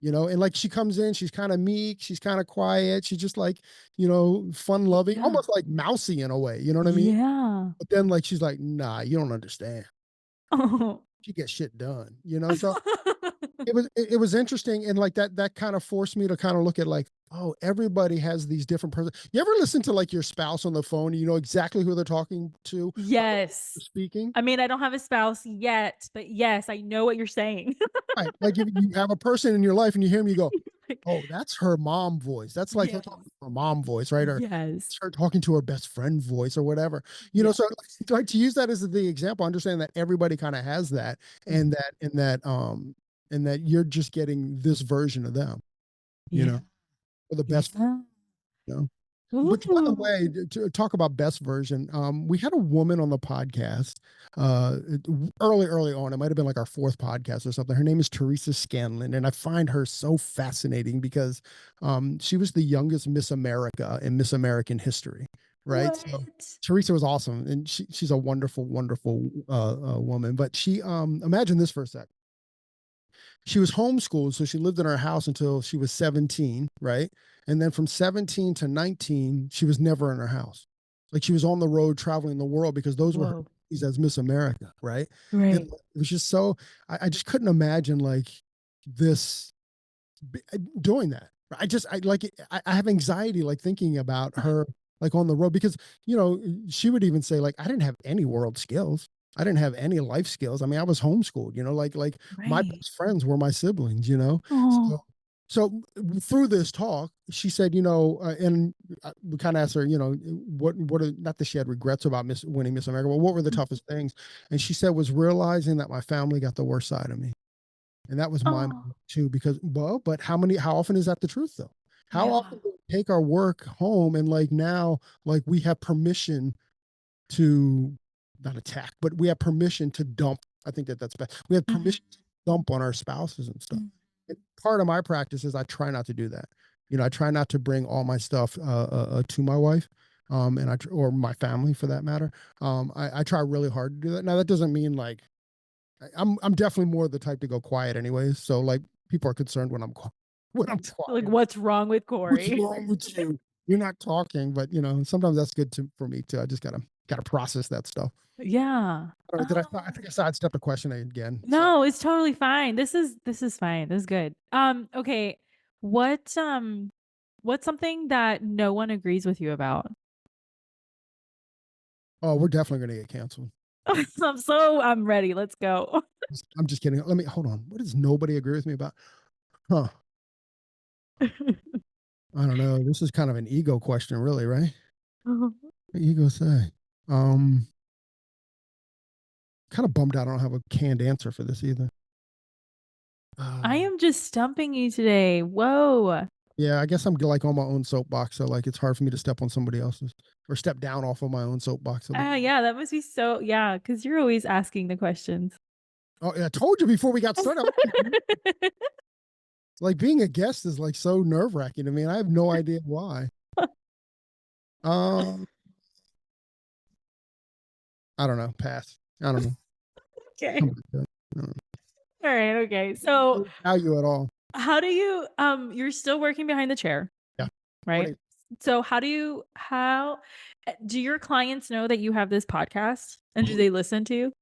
you know. And like, she comes in, she's kind of meek, she's kind of quiet, she's just like, you know, fun loving, Yeah. almost like mousy in a way, you know what I mean? Yeah. But then like, she's like, nah, you don't understand. Oh. She gets shit done, you know. So it was interesting, and like that kind of forced me to kind of look at like, oh, everybody has these different person. You ever listen to like your spouse on the phone and you know exactly who they're talking to by the way Yes. they're speaking? I mean, I don't have a spouse yet, but yes, I know what you're saying. Right. Like, if you have a person in your life and you hear them, you go, Like, oh, that's her mom voice. That's like her yes. talking to her mom voice, right? Or Yes. it's her talking to her best friend voice or whatever. You know, Yeah. so like to use that as the example, understand that everybody kind of has that, Mhm. and that you're just getting this version of them, you Yeah. know, or the best, Yeah. you know. Which, by the Ooh. way, to talk about best version, we had a woman on the podcast early on. It might have been like our fourth podcast or something. Her name is Teresa Scanlon, and I find her so fascinating because she was the youngest Miss America in Miss American history, right? So What? Teresa was awesome, and she's a wonderful, wonderful woman. But she, imagine this for a sec. She was homeschooled, so she lived in her house until she was 17, right? And then from 17 to 19, she was never in her house. Like, she was on the road traveling the world because those were her Whoa. days as Miss America, right? And Right. it was just so, I just couldn't imagine like this doing that. I like I have anxiety like thinking about her like on the road because you know she would even say like I didn't have any world skills. I didn't have any life skills. I mean, I was homeschooled, you know, like my Right. best friends were my siblings, you know. So Oh. so through this talk, she said, you know, and we kind of asked her, you know, what are, not that she had regrets about winning Miss America, but what were the toughest things? And she said was realizing that my family got the worst side of me. And that was my Oh. moment too, because well, but how often is that the truth though? How Yeah. often do we take our work home and like now, like we have permission to not attack, but we have permission to dump. I think that's best. We have Mhm. permission to dump on our spouses and stuff. Mm. And part of my practice is I try not to do that. You know, I try not to bring all my stuff to my wife, and or my family for that matter. I try really hard to do that. Now that doesn't mean like I'm definitely more the type to go quiet anyways. So like people are concerned when I'm when I'm Like, quiet. what's wrong with What's Corey? wrong with you? You're not talking, but you know, sometimes that's good for me too. I just gotta process that stuff. Yeah. All right, I think I sidestepped a question again. Sorry. No, it's totally fine. This is fine. This is good. Okay. What what's something that no one agrees with you about? Oh, we're definitely gonna get canceled. I'm ready. Let's go. I'm just kidding. Let me hold on. What does nobody agree with me about? Huh. I don't know. This is kind of an ego question, really, right? What ego say? Um, Kind of bummed out I don't have a canned answer for this either. I Uh, am just stumping you today. Whoa. Yeah, I guess I'm like on my own soapbox, so like it's hard for me to step on somebody else's or step down off of my own soapbox a little bit. Yeah, that must be so yeah, because you're always asking the questions. Oh, yeah, I told you before we got started. Like being a guest is like so nerve wracking to me, and I have no idea why. Um, I don't know. Pass. I don't know. Okay. Come back to it. I don't All right, okay. So, know. Value at all. how do you you're still working behind the chair, Yeah. right? 40. So, how do your clients know that you have this podcast and do they listen to you?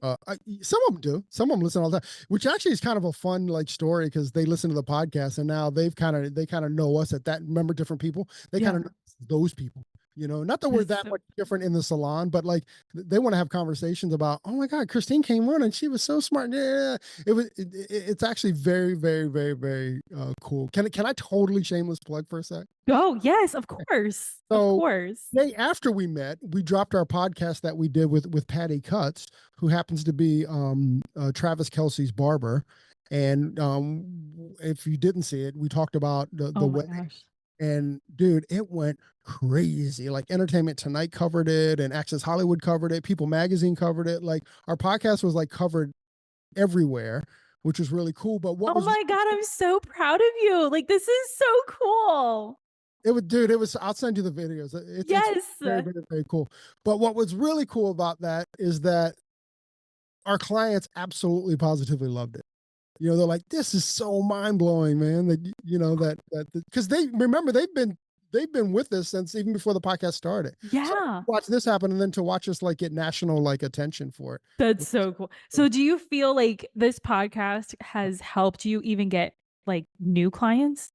Some of them do. Some of them listen all the time, which actually is kind of a fun like story because they listen to the podcast and now they kind of know us at that. Remember different people. They kind Yeah. of know those people. Not that we're that much different in the salon, but like they want to have conversations about, oh my God, Christine came on and she was so smart. Yeah, it's actually very, very, very, very cool. Can I totally shameless plug for a sec? Oh, yes, of course. Of So course. day after we met, we dropped our podcast that we did with Patty Cutts, who happens to be Travis Kelsey's barber. And if you didn't see it, we talked about the Oh my wedding. gosh. And dude, it went crazy. Like Entertainment Tonight covered it, and Access Hollywood covered it. People Magazine covered it. Like our podcast was like covered everywhere, which was really cool. But what Oh was my God, I'm so proud of you. Like, this is so cool. it was, I'll send you the videos. It's Yes. very, very, very cool. But what was really cool about that is that our clients absolutely positively loved it. They're like, this is so mind blowing, man. That because they remember they've been with us since even before the podcast started. So Yeah. watch this happen, and then to watch us like get national like attention for it. That's so cool. So do you feel like this podcast has helped you even get like new clients?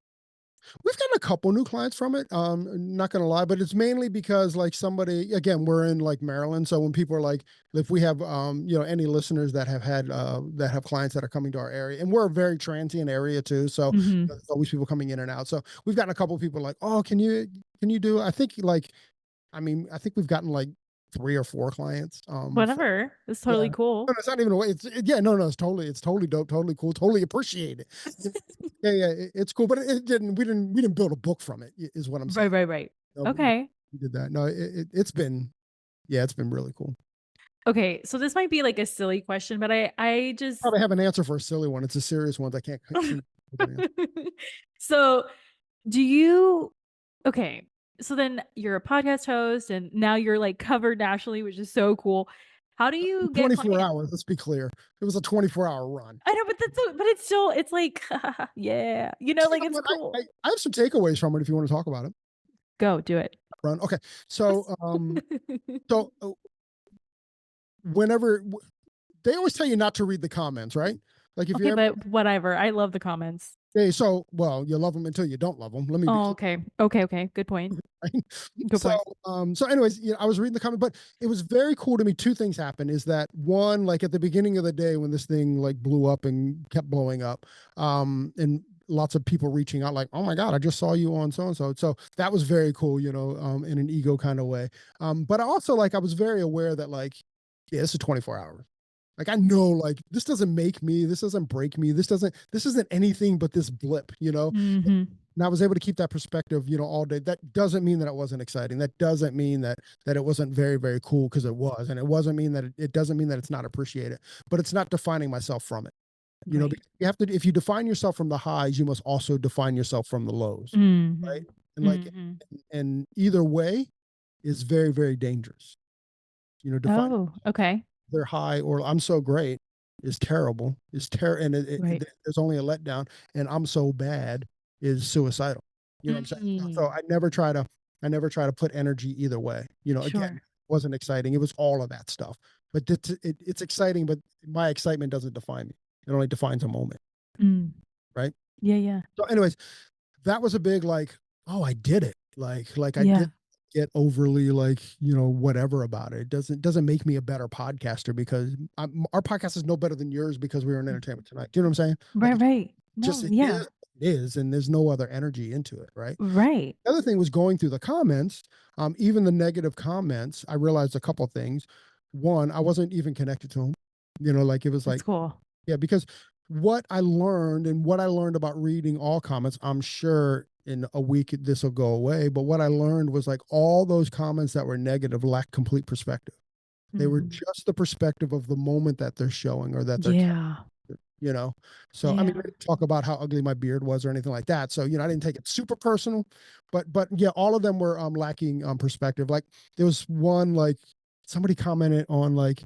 We've gotten a couple new clients from it. Not gonna lie, but it's mainly because like somebody, again, we're in like Maryland. So when people are like, if we have any listeners that have had that have clients that are coming to our area, and we're a very transient area too. So Mhm. there's always people coming in and out. So we've gotten a couple of people like, oh, can you do? I think we've gotten like 3 or 4 clients. Whatever. It's totally Yeah. cool. No, it's not even a way. No, it's totally dope, totally cool, totally appreciate it. Yeah, it's cool, but we didn't build a book from it, is what I'm saying. Right. No, Okay. we did that. No, it's been really cool. Okay. So this might be like a silly question, but I just Probably have an answer for a silly one. It's a serious one. I can't. So do you okay. So then you're a podcast host and now you're like covered nationally, which is so cool. How do you get 24 clients? hours. Let's be clear. It was a 24-hour run. I know, but but it's still, it's like, yeah, like it's cool. I have some takeaways from it if you want to talk about it. Go do it. Run. Okay. So, so whenever they always tell you not to read the comments, right? Like if Okay, you ever, but whatever. I love the comments. so well, you love them until you don't love them. Let me. Oh, okay. Okay. Good point. Right? Good point. So anyways, I was reading the comment, but it was very cool to me. 2 things happened is that one, like at the beginning of the day when this thing like blew up and kept blowing up, and lots of people reaching out like, oh my God, I just saw you on so-and-so. So that was very cool, in an ego kind of way. But also like, I was very aware that like, yeah, this is 24 hours. Like, I know, like, this doesn't make me, this doesn't break me. This isn't anything but this blip, Mhm. and I was able to keep that perspective, all day. That doesn't mean that it wasn't exciting. That doesn't mean that it wasn't very, very cool, because it was. And it wasn't mean that it doesn't mean that it's not appreciated, but it's not defining myself from it. Right. Because you have to, if you define yourself from the highs, you must also define yourself from the lows. Right. Mhm. And like, Mhm. and either way is very, very dangerous. Define Oh, okay. they're high or I'm so great is terrible, and Right. there's only a letdown, and I'm so bad is suicidal. You know what I'm saying? So Mm. I never try to put energy either way. Again, Sure. it wasn't exciting. It was all of that stuff. But it's exciting, but my excitement doesn't define me. It only defines a moment. Mm. Right. Yeah. So anyways, that was a big like, oh, I did it. Like I Yeah. did get overly like, whatever about it. It doesn't make me a better podcaster because our podcast is no better than yours because we were in Entertainment Tonight. Do you know what I'm saying? Like, Right. No, just yeah. it is, and there's no other energy into it, right? Right. The other thing was going through the comments, even the negative comments, I realized a couple things. One, I wasn't even connected to them. Like it was That's like, cool. yeah, because what I learned about reading all comments, I'm sure in a week this will go away. But what I learned was like all those comments that were negative lack complete perspective. They were Mhm. just the perspective of the moment that they're showing or that they're Yeah. So I mean, Yeah. I didn't talk about how ugly my beard was or anything like that. So I didn't take it super personal, but yeah, all of them were lacking perspective. Like there was one like somebody commented on like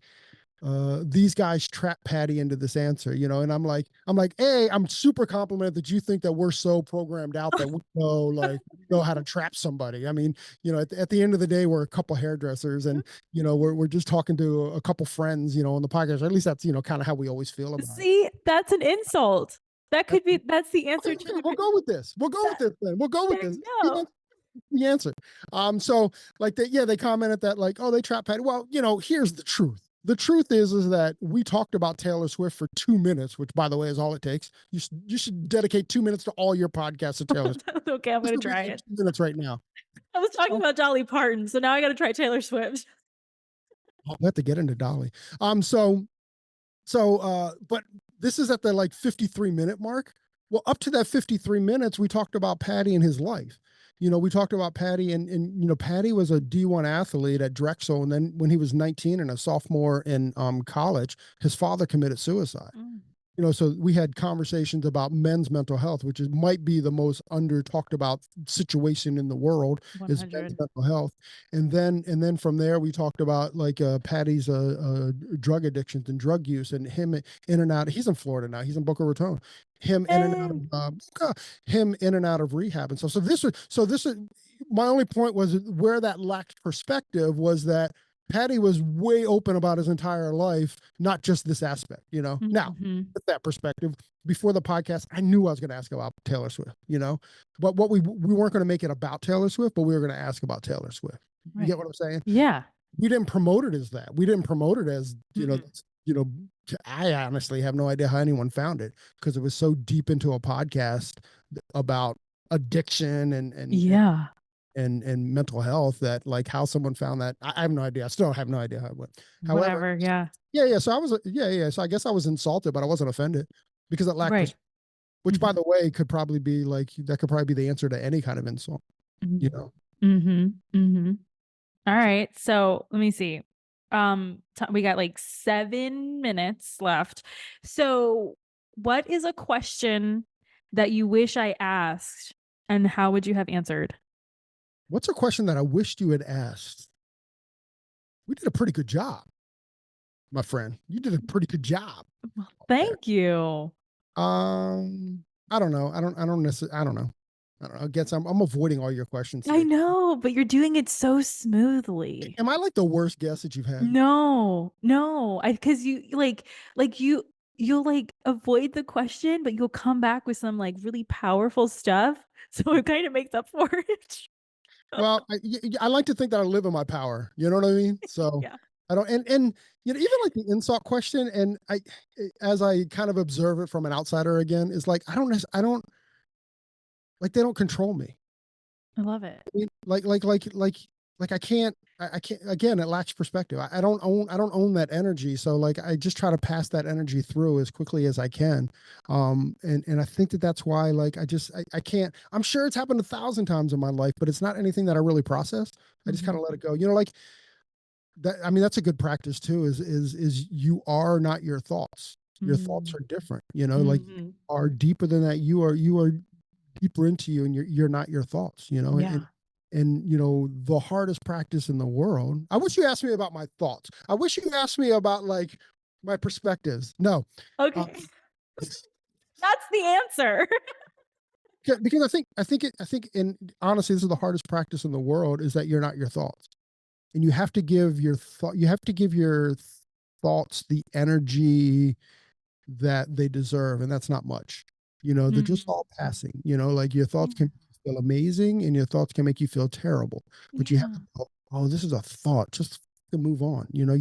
these guys trap Patty into this answer, and I'm like, hey, I'm super complimented that you think that we're so programmed out that we know how to trap somebody. I mean, at the end of the day, we're a couple hairdressers, and we're just talking to a couple friends, on the podcast. Or at least that's kind of how we always feel about it. See, that's an insult. That's the answer Okay, to the we'll go with this. We'll go with this then. We'll go with There this. you go. the answer. So like they commented that like, oh, they trap Patty. Well, here's the truth. The truth is that we talked about Taylor Swift for 2 minutes, which by the way is all it takes. You should dedicate 2 minutes to all your podcasts to Taylor Swift. Okay, I'm This gonna would be try like it. 2 minutes right now. I was talking So about Dolly Parton, so now I gotta try Taylor Swift. I'll have to get into Dolly. But this is at the like 53-minute mark. Well, up to that 53 minutes, we talked about Patty and his life. We talked about Patty and Patty was a D1 athlete at Drexel. And then when he was 19 and a sophomore in college, his father committed suicide. Mm, So we had conversations about men's mental health, which might be the most under talked about situation in the world is men's 100. mental health. And then from there, we talked about like Patty's drug addictions and drug use and him in and out. He's in Florida now. He's in Boca Raton. Him in and out Hey. of him in and out of rehab and stuff. So this is my only point was where that lacked perspective was that Patty was way open about his entire life, not just this aspect, Now, Mhm. with that perspective, before the podcast, I knew I was going to ask about Taylor Swift. But what we weren't going to make it about Taylor Swift, but we were going to ask about Taylor Swift. You Right. get what I'm saying? Yeah. We didn't promote it as that. We didn't promote it as, Mm-mm. I honestly have no idea how anyone found it because it was so deep into a podcast about addiction Yeah. and mental health that like how someone found that I have no idea. I still have no idea how it went. However, Whatever. Yeah. yeah. So I was So I guess I was insulted, but I wasn't offended because it lacked Right. which Mhm. by the way could probably be like that could probably be the answer to any kind of insult, Mhm. you know. Mhm. All right. So let me see. We got like 7 minutes left. So, what is a question that you wish I asked, and how would you have answered? What's a question that I wished you had asked? We did a pretty good job, my friend. You did a pretty good job there. Thank you. I don't know. I don't necessarily, I don't know. I don't know. I guess I'm avoiding all your questions I today. know, but you're doing it so smoothly. Am I like the worst guest that you've had? No, no, I because you you'll like avoid the question, but you'll come back with some like really powerful stuff. So it kind of makes up for it. Well, I like to think that I live in my power. You know what I mean? So Yeah. I don't, and even like the insult question, and as I kind of observe it from an outsider again, is like I don't like they don't control me. I love it. I mean, like I can't again. It lacks perspective. I don't own that energy. So like I just try to pass that energy through as quickly as I can. And I think that that's why like I can't. I'm sure it's happened 1,000 times in my life, but it's not anything that I really process. I just kind Mhm. of let it go. Like that. I mean, that's a good practice too. Is you are not your thoughts. Your thoughts Mm. are different. Like Mhm. are deeper than that. You are deeper into you and you're not your thoughts, Yeah. and the hardest practice in the world. I wish you asked me about my thoughts. I wish you asked me about like my perspectives. No. uh, Okay. That's the answer. because I think and honestly this is the hardest practice in the world is that you're not your thoughts, and you have to give your thoughts the energy that they deserve, and that's not much. They're just Mhm. all passing. Like your thoughts Yeah. can feel amazing and your thoughts can make you feel terrible, but you have Yeah. to go, oh, this is a thought, just to move on. Right.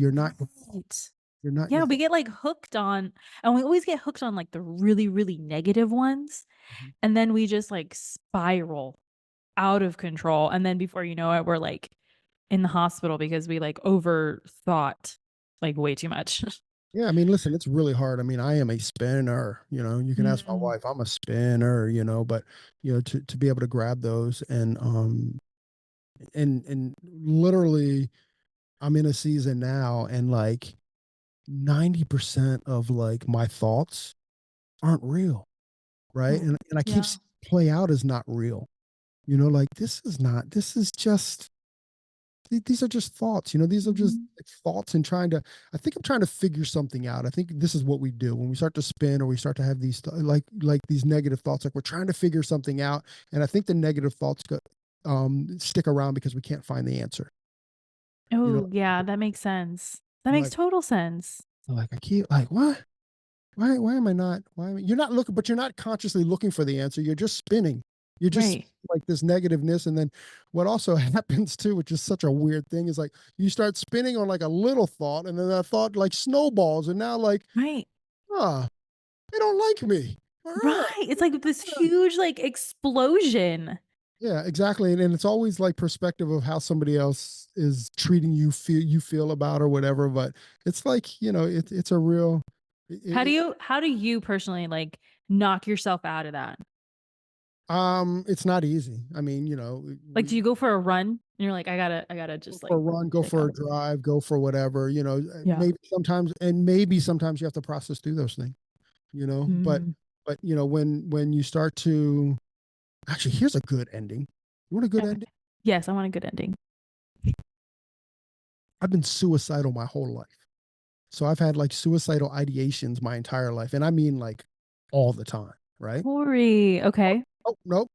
You're not Yeah, your we thought. get like hooked on, and we always get hooked on like the really, really negative ones. Mhm. And then we just like spiral out of control. And then before you know it, we're like in the hospital because we like overthought like way too much. Yeah, I mean, listen, it's really hard. I mean, I am a spinner. You can ask my Mm. wife. I'm a spinner. But to be able to grab those and literally, I'm in a season now, and like 90% of like my thoughts aren't real, right? Oh, And I keep yeah. seeing it play out as not real. Like this is just these are just thoughts. These are just Mhm. like thoughts and I think I'm trying to figure something out. I think this is what we do when we start to spin or we start to have these like these negative thoughts, like we're trying to figure something out. And I think the negative thoughts stick around because we can't find the answer. You know, Oh, yeah, that makes sense. That I'm makes like, total sense. I keep like, what? Why am I not? You're not looking, but you're not consciously looking for the answer. You're just spinning. You're just Right. like this negativeness. And then what also happens too, which is such a weird thing, is like you start spinning on like a little thought, and then that thought like snowballs, and now like, Right. ah, they don't like me. Ah, Right. It's like this huge like explosion. yeah, exactly. And it's always like perspective of how somebody else is treating you, feel about or whatever. But it's like, it's a real, it, How do you personally like knock yourself out of that? it's not easy. I mean, Like, do we you go for a run and you're like, I gotta go just for like a run, go check for out. a drive, go for whatever, Yeah. maybe sometimes you have to process through those things, but, Mm. when you start to, actually, here's a good ending. You want a good Okay. ending? Yes, I want a good ending. I've been suicidal my whole life. So I've had like suicidal ideations my entire life. And I mean like all the time, right? Corey. Okay. Oh, nope.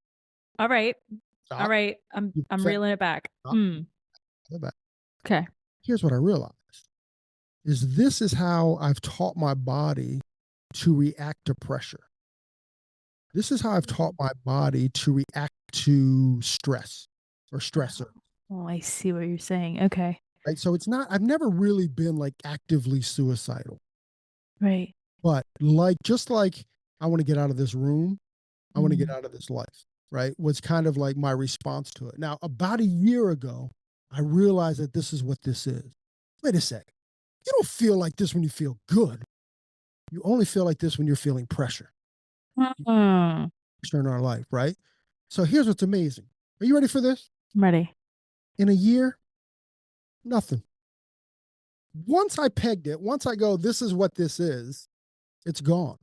All right. All Stop. right. You I'm said reeling it back. stop. Go back. Okay. Here's what I realized is this is how I've taught my body to react to pressure. This is how I've taught my body to react to stress or stressor. Oh, I see what you're saying. Okay. Right. So I've never really been like actively suicidal, Right. but like, just like I want to get out of this room, I want to get Mm. out of this life, right? Was kind of like my response to it. Now, about a year ago, I realized that this is what this is. Wait a sec. You don't feel like this when you feel good. You only feel like this when you're feeling pressure. Mm. Pressure in our life, right? So here's what's amazing. Are you ready for this? I'm ready. In a year, nothing. Once I pegged it, once I go, this is what this is, it's gone.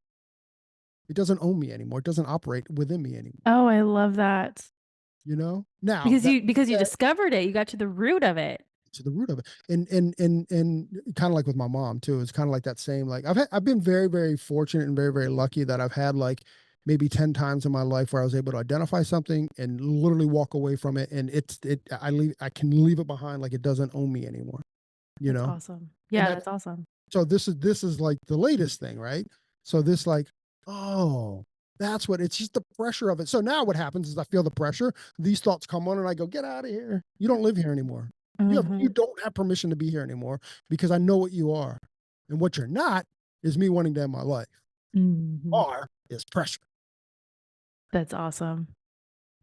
It doesn't own me anymore. It doesn't operate within me anymore. Oh, I love that. Now Because that you discovered it. You got to the root of it. to the root of it, and kind of like with my mom too, it's kind of like that same, like I've been very, very fortunate and very, very lucky that I've had like maybe 10 times in my life where I was able to identify something and literally walk away from it, and I can leave it behind, like it doesn't own me anymore, you That's know awesome. and Yeah, that that's awesome. so this is like the latest thing, right? So this, like, oh, that's what it's just, the pressure of it. So now what happens is I feel the pressure, these thoughts come on, and I go, get out of here. You don't live here anymore. You Mhm. don't have permission to be here anymore, because I know what you are. And what you're not is me wanting to end my life. Mhm. Are is pressure. That's awesome.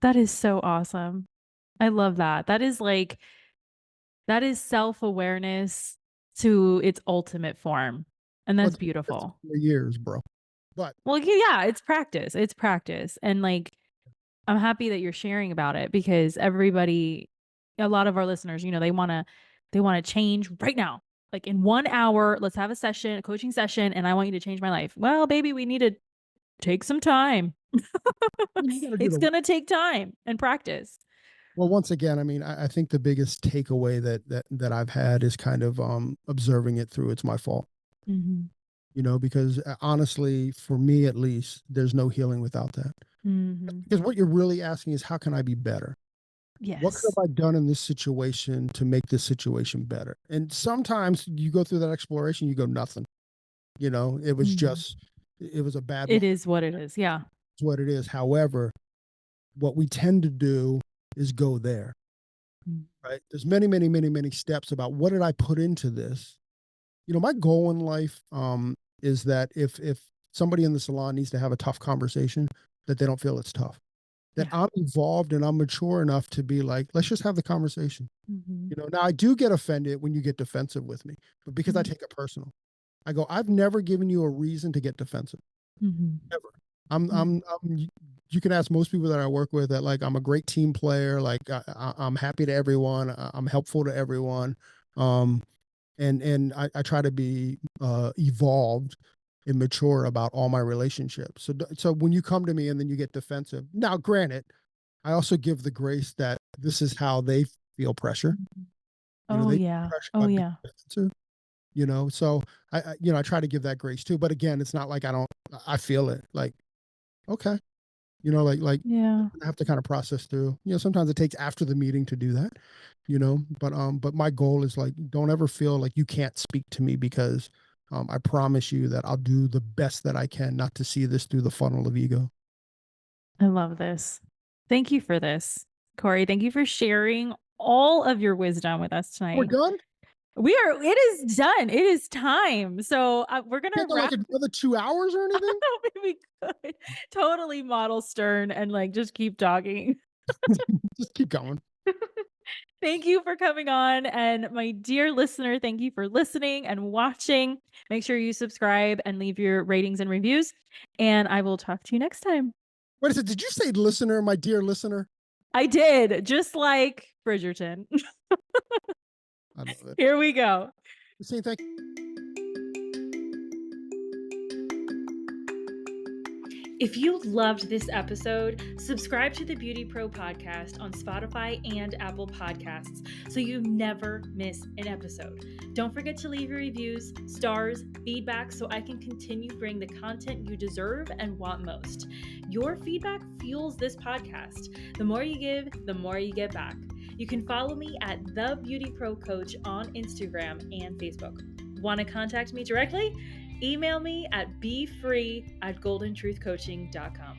That is so awesome. I love that. That is self-awareness to its ultimate form, and Well, that's it's been beautiful. 4 years, bro. But Well, yeah, it's practice. It's practice. And like I'm happy that you're sharing about it because everybody a lot of our listeners, they want to change right now. Like in 1 hour, let's have a session, a coaching session, and I want you to change my life. Well, baby, we need to take some time. you gotta do It's the going to take time and practice. well, once again, I mean, I think the biggest takeaway that I've had is kind of observing it through it's my fault. Mhm. Because honestly, for me at least, there's no healing without that. Mhm. Because what you're really asking is, how can I be better? What could Yes. have I done in this situation to make this situation better? And sometimes you go through that exploration, you go, nothing. It was Mhm. just, it was a bad It moment. is what it is. Yeah. It's what it is. However, what we tend to do is go there, Mm. right? There's many, many, many, many steps about what did I put into this. My goal in life is that if somebody in the salon needs to have a tough conversation, that they don't feel it's tough. That Yeah. I'm evolved and I'm mature enough to be like, let's just have the conversation. Mhm. Now I do get offended when you get defensive with me, but because I Mhm. take it personal, I go, I've never given you a reason to get defensive. Mhm. Ever. You can ask most people that I work with that, like, I'm a great team player. Like I'm happy to everyone. I'm helpful to everyone. Um, and I try to be evolved and mature about all my relationships. So when you come to me and then you get defensive, now granted, I also give the grace that this is how they feel pressure. Mhm. Oh, They feel yeah. pressure Oh, by being yeah. defensive. So I try to give that grace too. But again, it's not like I feel it. Like, okay, like Yeah. I have to kind of process through. Sometimes it takes after the meeting to do that. But my goal is, like, don't ever feel like you can't speak to me, because I promise you that I'll do the best that I can not to see this through the funnel of ego. I love this. Thank you for this, Corey. Thank you for sharing all of your wisdom with us We're tonight. done. It is done. It is time. So we're going to Can't go like wrap. another 2 hours or anything. We could totally model Stern and like just keep talking. Just keep going. Thank you for coming on. And my dear listener, thank you for listening and watching. Make sure you subscribe and leave your ratings and reviews. And I will talk to you next time. Wait a second. Did you say listener, my dear listener? I did, just like Bridgerton. I love it. Here we go. Saying thank you. If you loved this episode, subscribe to the BeautyPro podcast on Spotify and Apple Podcasts so you never miss an episode. Don't forget to leave your reviews, stars, feedback so I can continue bringing the content you deserve and want most. Your feedback fuels this podcast. The more you give, the more you get back. You can follow me at The BeautyPro Coach on Instagram and Facebook. Want to contact me directly? Email me at befree@goldentruthcoaching.com.